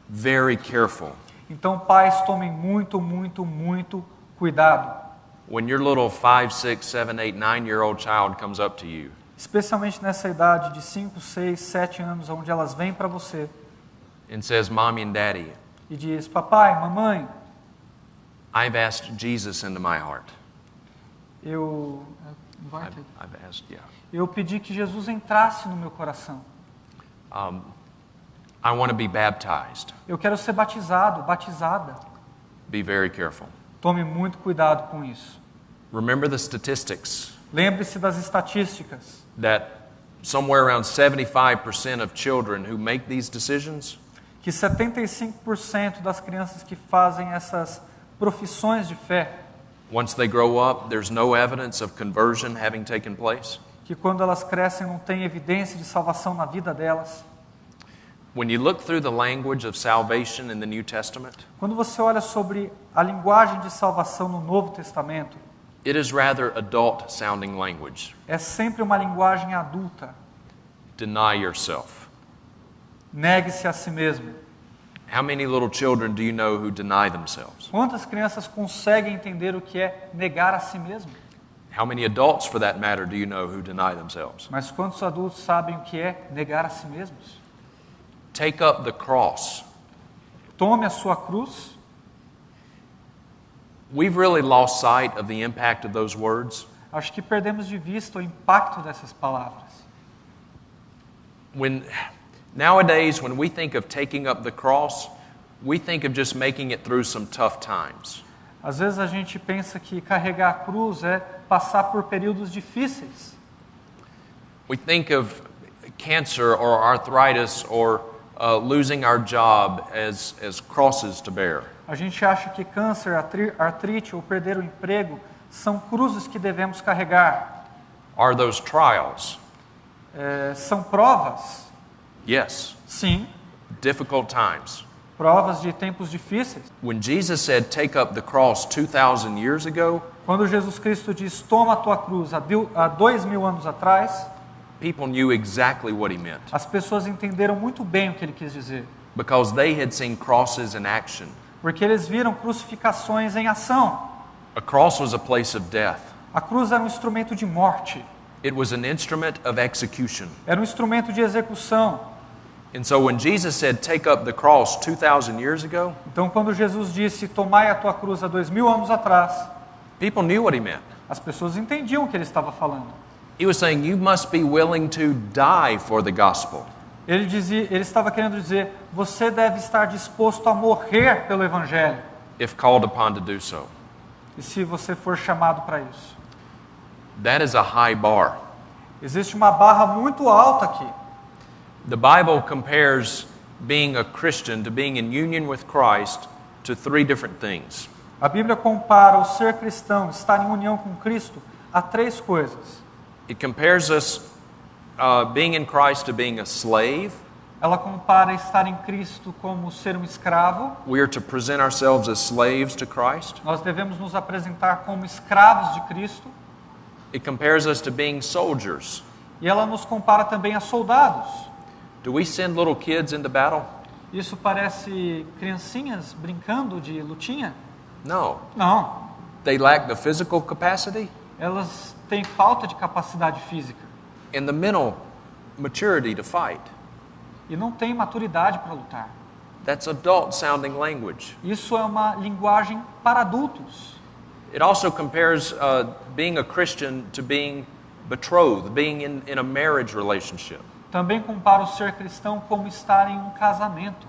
very careful Então, pais, tomem muito, muito, muito cuidado. when your little 5, 6, 7, 8, 9-year-old child comes up to you Especialmente nessa idade de 5, 6, 7 anos, onde elas vêm para você and says, Mommy and Daddy, e diz, papai, mamãe, I've asked Jesus into my heart. eu I've asked, yeah. Eu pedi que Jesus entrasse no meu coração. I want to be baptized. Eu quero ser batizada. Be very careful. Tome muito cuidado com isso. Remember the statistics Lembre-se das estatísticas. that somewhere around 75% of children who make these decisions Que 75% das crianças que fazem essas profissões de fé, once they grow up, there's no evidence of conversion having taken place. que quando elas crescem não tem evidência de salvação na vida delas. When you look through the language of salvation in the New Testament, Quando você olha sobre a linguagem de salvação no Novo Testamento, it is rather adult sounding language. é sempre uma linguagem adulta. Deny yourself. Negue-se a si mesmo. How many little children do you know who deny themselves? Quantas crianças conseguem entender o que é negar a si mesmo? How many adults, for that matter, do you know who deny themselves? Mas quantos adultos sabem o que é negar a si mesmos? Take up the cross. Tome a sua cruz. We've really lost sight of the impact of those words. Acho que perdemos de vista o impacto dessas palavras. Nowadays, when we think of taking up the cross, we think of just making it through some tough times. Às vezes a gente pensa que carregar a cruz é passar por períodos difíceis. We think of cancer or arthritis or losing our job as crosses to bear. A gente acha que câncer, artrite ou perder o emprego são cruzes que devemos carregar. Are those trials? São provas? Yes. Sim, Difficult times. provas de tempos difíceis. When Jesus said, take up the cross 2,000 years ago, Quando Jesus Cristo diz, toma a tua cruz, há 2.000 anos atrás, people knew exactly what he meant as pessoas entenderam muito bem o que ele quis dizer. because they had seen crosses in action. Porque eles viram crucificações em ação. A cross was a place of death. A cruz era um instrumento de morte. It was an instrument of execution. Era um instrumento de execução. And so when Jesus said, take up the cross 2,000 years ago, Então, quando Jesus disse, tomai a tua cruz há 2.000 anos atrás, people knew what he meant. as pessoas entendiam o que ele estava falando. He was saying, you must be willing to die for the gospel. Ele estava querendo dizer, você deve estar disposto a morrer pelo Evangelho, if called upon to do so. e se você for chamado para isso. That is a high bar. Existe uma barra muito alta aqui. The Bible compares being a Christian to being in union with Christ to three different things. A Bíblia compara o ser cristão, estar em união com Cristo, a 3 coisas. It compares us being in Christ to being a slave. Ela compara estar em Cristo como ser um escravo. We are to present ourselves as slaves to Christ. Nós devemos nos apresentar como escravos de Cristo. It compares us to being soldiers. E ela nos compara também a soldados. Do we send little kids into battle? Isso parece criancinhas brincando de lutinha? No. Não. They lack the physical capacity Elas têm falta de capacidade física. and the mental maturity to fight. E não têm maturidade para lutar. That's adult sounding language. Isso é uma linguagem para adultos. It also compares being a Christian to being betrothed, being in a marriage relationship. Também compara o ser cristão como estar em um casamento.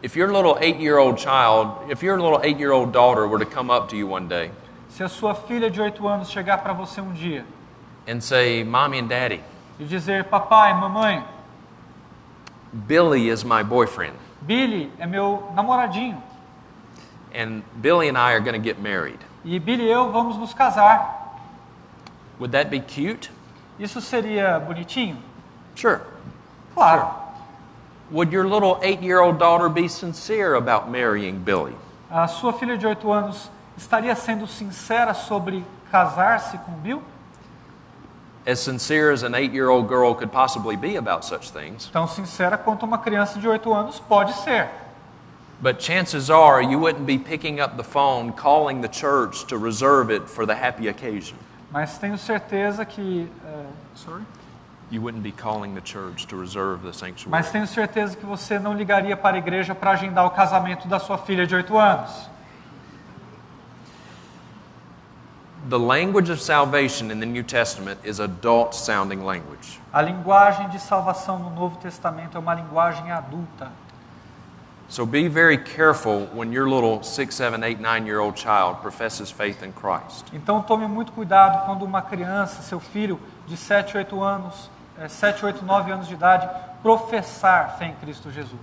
If your little 8-year-old child, if your little 8-year-old daughter were to come up to you one day Se a sua filha de 8 anos chegar para você um dia and say, Mommy and Daddy, e dizer, papai, mamãe, Billy is my boyfriend, Billy é meu namoradinho, and Billy and I are going to get married. e Billy e eu vamos nos casar. Would that be cute? Isso seria bonitinho? Sure. Claro. Would your little 8-year-old daughter be sincere about marrying Billy? A sua filha de 8 anos estaria sendo sincera sobre casar-se com Bill? As sincere as an 8-year-old girl could possibly be about such things. Tão sincera quanto uma criança de 8 anos pode ser. But chances are you wouldn't be picking up the phone calling the church to reserve it for the happy occasion. Mas tenho certeza que... You wouldn't be calling the church to reserve the sanctuary. Mas tenho certeza que você não ligaria para a igreja para agendar o casamento da sua filha de 8 anos. The language of salvation in the New Testament is adult sounding language. A linguagem de salvação no Novo Testamento é uma linguagem adulta. So be very careful when your little 6, 7, 8, 9-year-old child professes faith in Christ. Então tome muito cuidado quando uma criança, seu filho de 7, 8 anos, 7, 8, 9 anos de idade, professar fé em Cristo Jesus.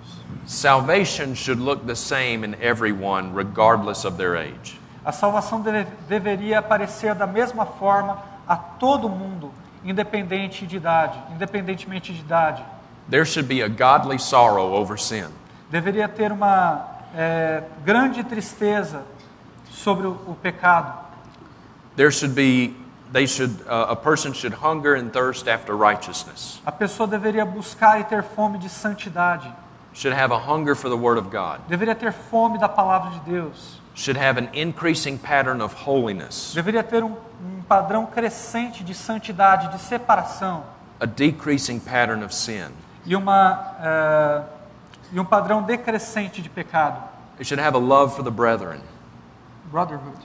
Salvation should look the same in everyone regardless of their age. A salvação deveria aparecer da mesma forma a todo mundo, independentemente de idade. There should be a godly sorrow over sin. Deveria ter uma grande tristeza sobre o pecado. A person should hunger and thirst after righteousness. A pessoa deveria buscar e ter fome de santidade. Should have a hunger for the Word of God. Deveria ter fome da palavra de Deus. Should have an increasing pattern of holiness. Deveria ter um padrão crescente de santidade, de separação, a decreasing pattern of sin. e um padrão decrescente de pecado. They should have a love for the brethren. Brotherhood.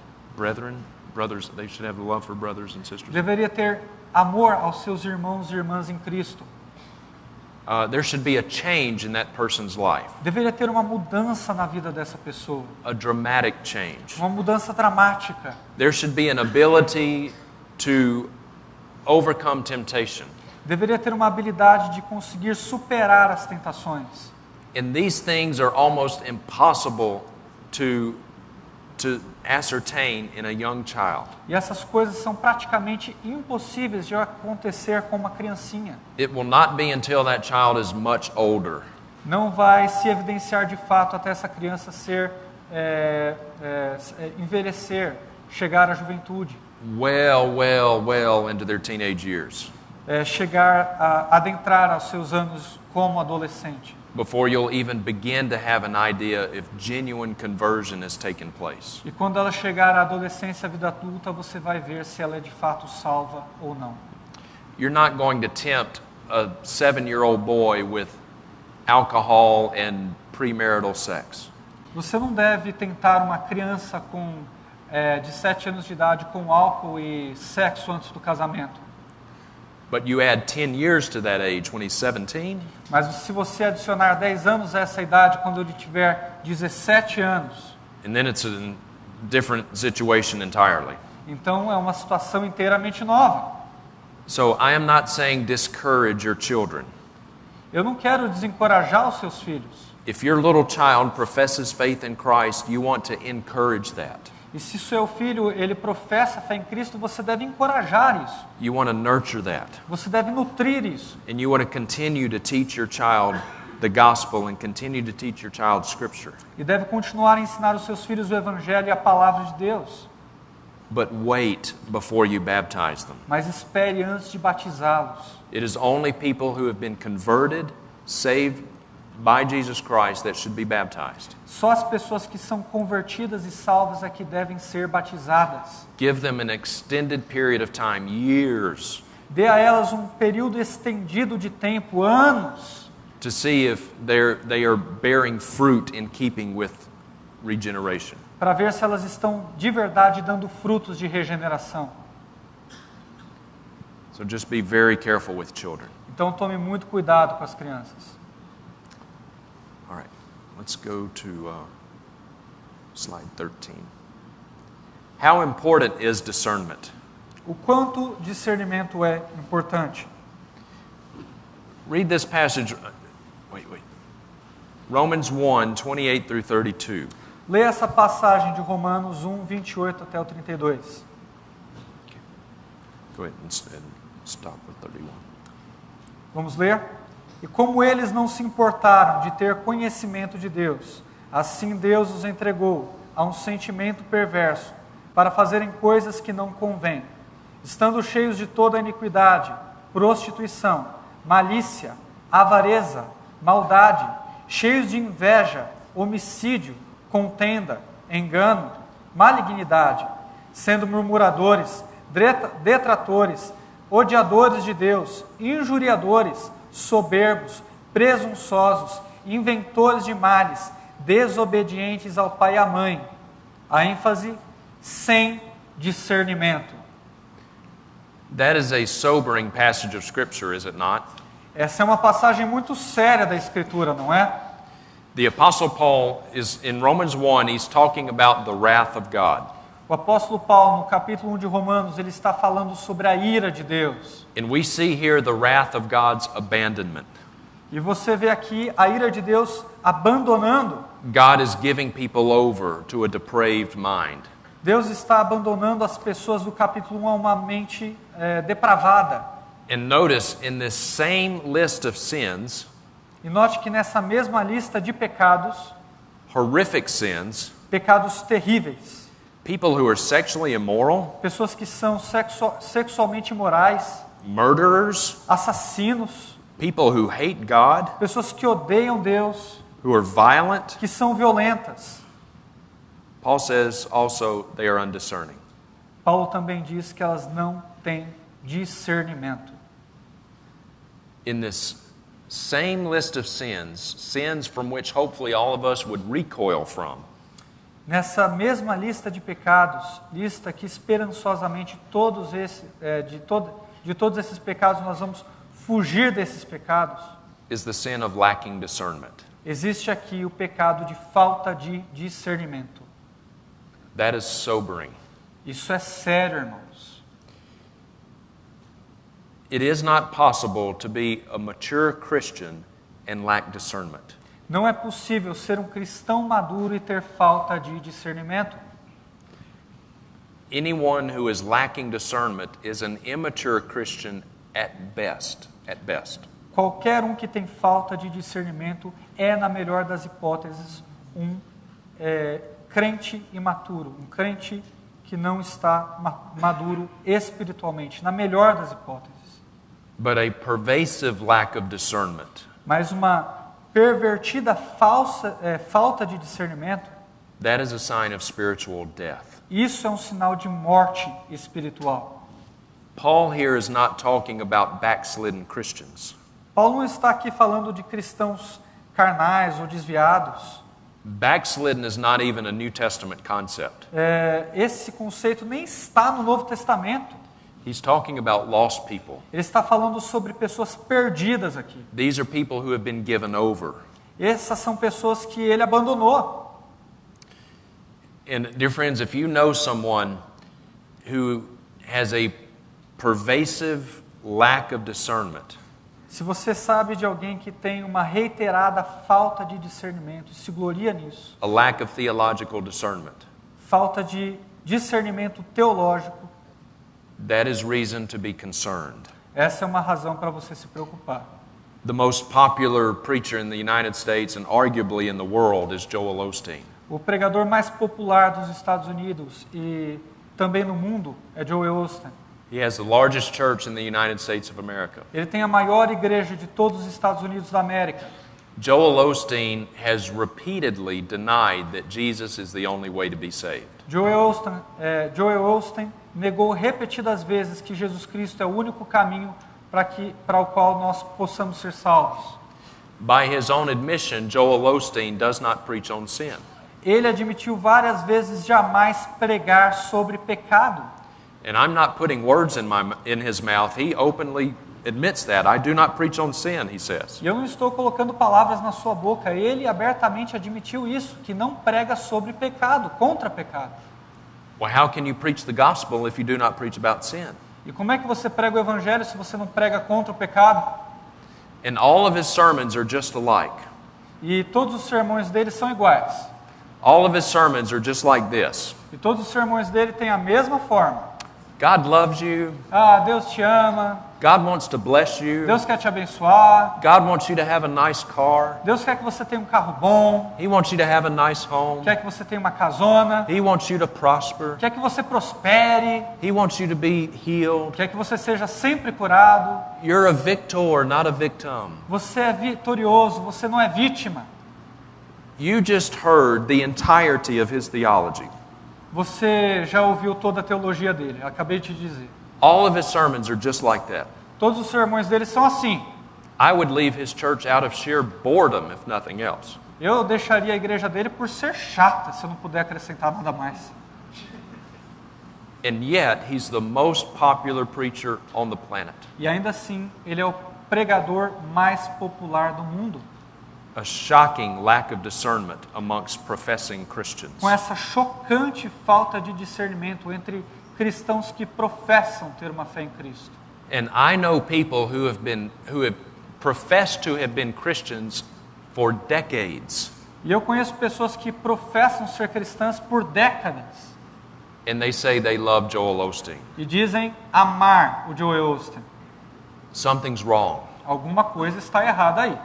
Brothers, they should have a love for brothers and sisters. Deveria ter amor aos seus irmãos e irmãs em Cristo. There should be a change in that person's life, Deveria ter uma mudança na vida dessa pessoa, a dramatic change. uma mudança dramática. There should be an ability to overcome temptation. Deveria ter uma habilidade de conseguir superar as tentações. And these things are almost impossible to ascertain in a young child. E essas coisas são praticamente impossíveis de acontecer com uma criancinha. It will not be until that child is much older Não vai se evidenciar de fato até essa criança envelhecer, chegar à juventude, well into their teenage years, chegar a adentrar aos seus anos como adolescente. before you'll even begin to have an idea if genuine conversion has taken place. E quando ela chegar à adolescência, à vida adulta, você vai ver se ela é de fato salva ou não. You're not going to tempt a 7-year-old boy with alcohol and premarital sex. Você não deve tentar uma criança de 7 anos de idade com álcool e sexo antes do casamento. But you add 10 years to that age when he's 17, Mas se você adicionar 10 anos a essa idade, quando ele tiver 17 anos, and then it's a different situation entirely. então é uma situação inteiramente nova. So I am not saying discourage your children. Eu não quero desencorajar os seus filhos. If your little child professes faith in Christ, you want to encourage that. E se seu filho ele professa fé em Cristo, você deve encorajar isso. You want to nurture that. Você deve nutrir isso. And you want to continue to teach your child the gospel and continue to teach your child scripture. E deve continuar a ensinar os seus filhos o evangelho e a palavra de Deus. But wait before you baptize them. Mas espere antes de batizá-los. It is only people who have been converted, saved by Jesus Christ that should be baptized. Só as pessoas que são convertidas e salvas é que devem ser batizadas. Give them an extended period of time, years, Dê a elas um período estendido de tempo, anos, to see if they are bearing fruit in keeping with regeneration. para ver se elas estão de verdade dando frutos de regeneração. So just be very careful with children. Então tome muito cuidado com as crianças. All right, let's go to slide 13. How important is discernment? O quanto discernimento é importante. Read this passage. Wait. Romans 1, 28 through 32. Leia essa passagem de Romanos 1, 28 até o 32. Go ahead and stop with 31. Vamos ler? E como eles não se importaram de ter conhecimento de Deus, assim Deus os entregou a um sentimento perverso para fazerem coisas que não convêm, estando cheios de toda iniquidade, prostituição, malícia, avareza, maldade, cheios de inveja, homicídio, contenda, engano, malignidade, sendo murmuradores, detratores, odiadores de Deus, injuriadores, soberbos, presunçosos, inventores de males, desobedientes ao pai e à mãe. A ênfase, sem discernimento. That is a sobering passage of Scripture, is it not? Essa é uma passagem muito séria da Escritura, não é? The Apostle Paul is in Romans 1, he's talking about the wrath of God. O apóstolo Paulo, no capítulo 1 de Romanos, ele está falando sobre a ira de Deus. And we see here the wrath of God's abandonment. E você vê aqui a ira de Deus abandonando. God is giving people over to a depraved mind. Deus está abandonando as pessoas do capítulo 1 a uma mente depravada. And notice in this same list of sins, E note que nessa mesma lista de pecados, horrific sins, pecados terríveis, people who are sexually immoral, pessoas que são sexualmente imorais, murderers, assassinos, people who hate God, pessoas que odeiam Deus, who are violent, que são violentas. Paul says also they are undiscerning. Paulo também diz que elas não têm discernimento. In this same list of sins, sins from which hopefully all of us would recoil from, Nessa mesma lista de pecados, lista que esperançosamente de todos esses pecados nós vamos fugir desses pecados, is the sin of lacking discernment. existe aqui o pecado de falta de discernimento. That is sobering. Isso é sério, irmãos. It is not possible to be a mature Christian and lack discernment. Não é possível ser um cristão maduro e ter falta de discernimento. Anyone who is lacking discernment is an immature Christian at best. At best. Qualquer um que tem falta de discernimento é, na melhor das hipóteses, um crente imaturo, um crente que não está maduro espiritualmente, na melhor das hipóteses. But a pervasive lack of discernment, Mas uma pervertida falta de discernimento, that is a sign of spiritual death. isso é um sinal de morte espiritual. Paul here is not talking about backslidden Christians. Paulo não está aqui falando de cristãos carnais ou desviados. Backslidden is not even a New Testament concept. Esse conceito nem está no Novo Testamento. He's talking about lost people. Ele está falando sobre pessoas perdidas aqui. These are people who have been given over. Essas são pessoas que ele abandonou. And dear friends, if you know someone who has a pervasive lack of discernment, Se você sabe de alguém que tem uma reiterada falta de discernimento, se gloria nisso, a lack of theological discernment, falta de discernimento teológico, that is reason to be concerned. essa é uma razão para você se preocupar. The most popular preacher in the United States and arguably in the world is Joel Osteen. O pregador mais popular dos Estados Unidos e também no mundo é Joel Osteen. He has the largest church in the United States of America. Ele tem a maior igreja de todos os Estados Unidos da América. Joel Osteen has repeatedly denied that Jesus is the only way to be saved. Joel Osteen negou repetidas vezes que Jesus Cristo é o único caminho para o qual nós possamos ser salvos. By his own admission, Joel Osteen does not preach on sin. Ele admitiu várias vezes jamais pregar sobre pecado. And I'm not putting words in his mouth. He openly admits that. I do not preach on sin, he says. E eu não estou colocando palavras na sua boca. Ele abertamente admitiu isso, que não prega sobre pecado, contra pecado. Well, how can you preach the gospel if you do not preach about sin? E como é que você prega o evangelho se você não prega contra o pecado? And all of his sermons are just alike. E todos os sermões dele são iguais. All of his sermons are just like this. E todos os sermões dele têm a mesma forma. God loves you. Ah, Deus te ama. God wants to bless you. Deus quer te abençoar. God wants you to have a nice car. Deus quer que você tenha um carro bom. He wants you to have a nice home. Quer que você tenha uma casona. He wants you to prosper. Quer que você prospere. He wants you to be healed. Quer que você seja sempre curado. You're a victor, not a victim. Você é vitorioso, você não é vítima. You just heard the entirety of his theology. Você já ouviu toda a teologia dele, acabei de te dizer. All of his sermons are just like that. Todos os sermões dele são assim. I would leave his church out of sheer boredom, if nothing else. Eu deixaria a igreja dele por ser chata, se eu não puder acrescentar nada mais. And yet, he's the most popular preacher on the planet. E ainda assim, ele é o pregador mais popular do mundo. A shocking lack of discernment amongst professing Christians. Com essa chocante falta de discernimento entre cristãos que professam ter uma fé em Cristo. And I know people who have professed to have been Christians for decades. E eu conheço pessoas que professam ser cristãs por décadas. And they say they love Joel Osteen. E dizem amar o Joel Osteen. Something's wrong. Alguma coisa está errada aí.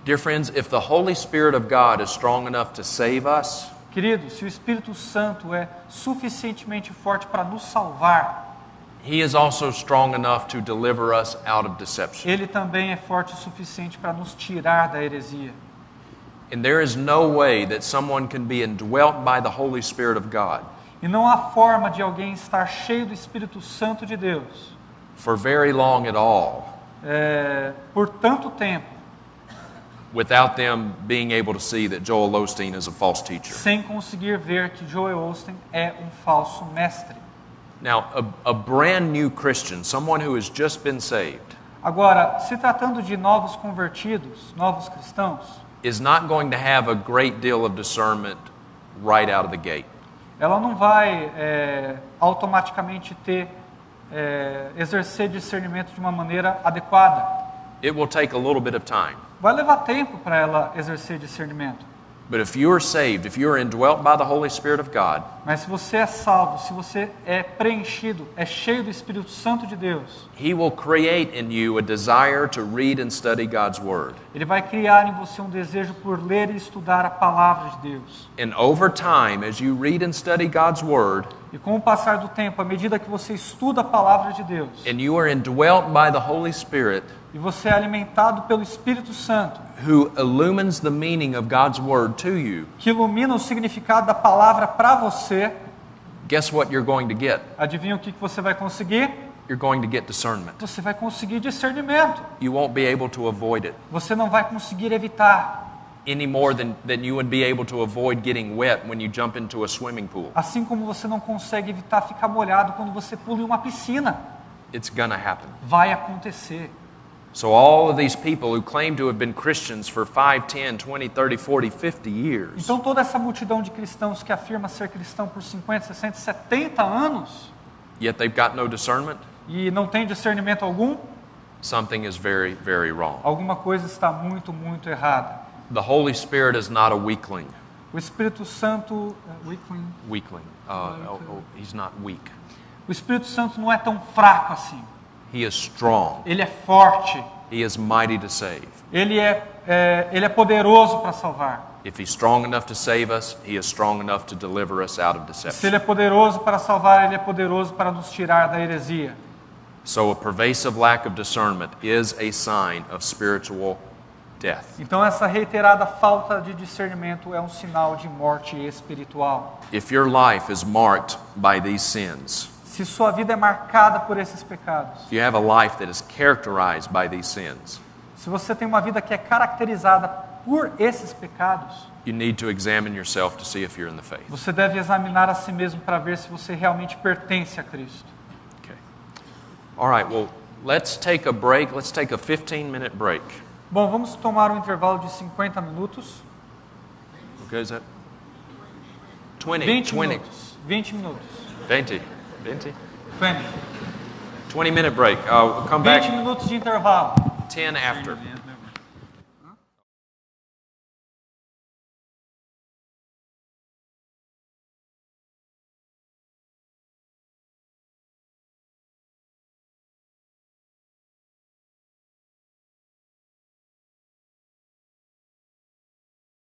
Dear friends, if the Holy Spirit of God is strong enough to save us, Queridos, se o Espírito Santo é suficientemente forte para nos salvar, He is also strong enough to deliver us out of deception. Ele também é forte o suficiente para nos tirar da heresia. And there is no way that someone can be indwelt by the Holy Spirit of God E não há forma de alguém estar cheio do Espírito Santo de Deus for very long at all por tanto tempo, without them being able to see that Joel Osteen is a false teacher. sem conseguir ver que Joel Osteen é um falso mestre. Now, a brand new Christian, someone who has just been saved, Agora, se tratando de novos convertidos, novos cristãos, is not going to have a great deal of discernment right out of the gate. ela não vai automaticamente exercer discernimento de uma maneira adequada. It will take a little bit of time. Vai levar tempo para ela exercer discernimento. But if you are saved, if you are indwelt by the Holy Spirit of God, Mas se você é salvo, se você é preenchido, é cheio do Espírito Santo de Deus, He will create in you a desire to read and study God's Word. Ele vai criar em você um desejo por ler e estudar a palavra de Deus. And over time, as you read and study God's Word, E com o passar do tempo, à medida que você estuda a palavra de Deus, and you are indwelt by the Holy Spirit, e você é alimentado pelo Espírito Santo, who illumines the meaning of God's Word to you, que ilumina o significado da palavra para você, guess what you're going to get? adivinha o que você vai conseguir? You're going to get discernment. Você vai conseguir discernimento. You won't be able to avoid it Você não vai conseguir evitar. any more than you would be able to avoid getting wet when you jump into a swimming pool. Assim como você não consegue evitar ficar molhado quando você pula em uma piscina. It's gonna happen. Vai acontecer. So all of these people who claim to have been Christians for 5, 10, 20, 30, 40, 50 years, Então toda essa multidão de cristãos que afirma ser cristão por 50, 60, 70 anos yet they've got no discernment, e não tem discernimento algum, something is very, very wrong. alguma coisa está muito, muito errada. The Holy Spirit is not a weakling. O Espírito Santo, Weakling. He's not weak. o Espírito Santo não é tão fraco assim. He is strong. Ele é forte. He is mighty to save. Ele é poderoso para salvar. If he's strong enough to save us, he is strong enough to deliver us out of Se deception. ele é poderoso para salvar, ele é poderoso para nos tirar da heresia. So a pervasive lack of discernment is a sign of spiritual death. Então essa reiterada falta de discernimento é um sinal de morte espiritual. If your life is marked by these sins, Se sua vida é marcada por esses pecados, if you have a life that is characterized by these sins, se você tem uma vida que é caracterizada por esses pecados, you need to examine yourself to see if you're in the faith. você deve examinar a si mesmo para ver se você realmente pertence a Cristo. Okay. All right, well, let's take a break. Let's take a 15-minute break. Bom, vamos tomar um intervalo de 50 minutos. Okay, is that 20? 20 20. minutos. 20 minutos. 20. 20. 20. 20-minute break. We'll come back 20 minutos de intervalo. 10 after.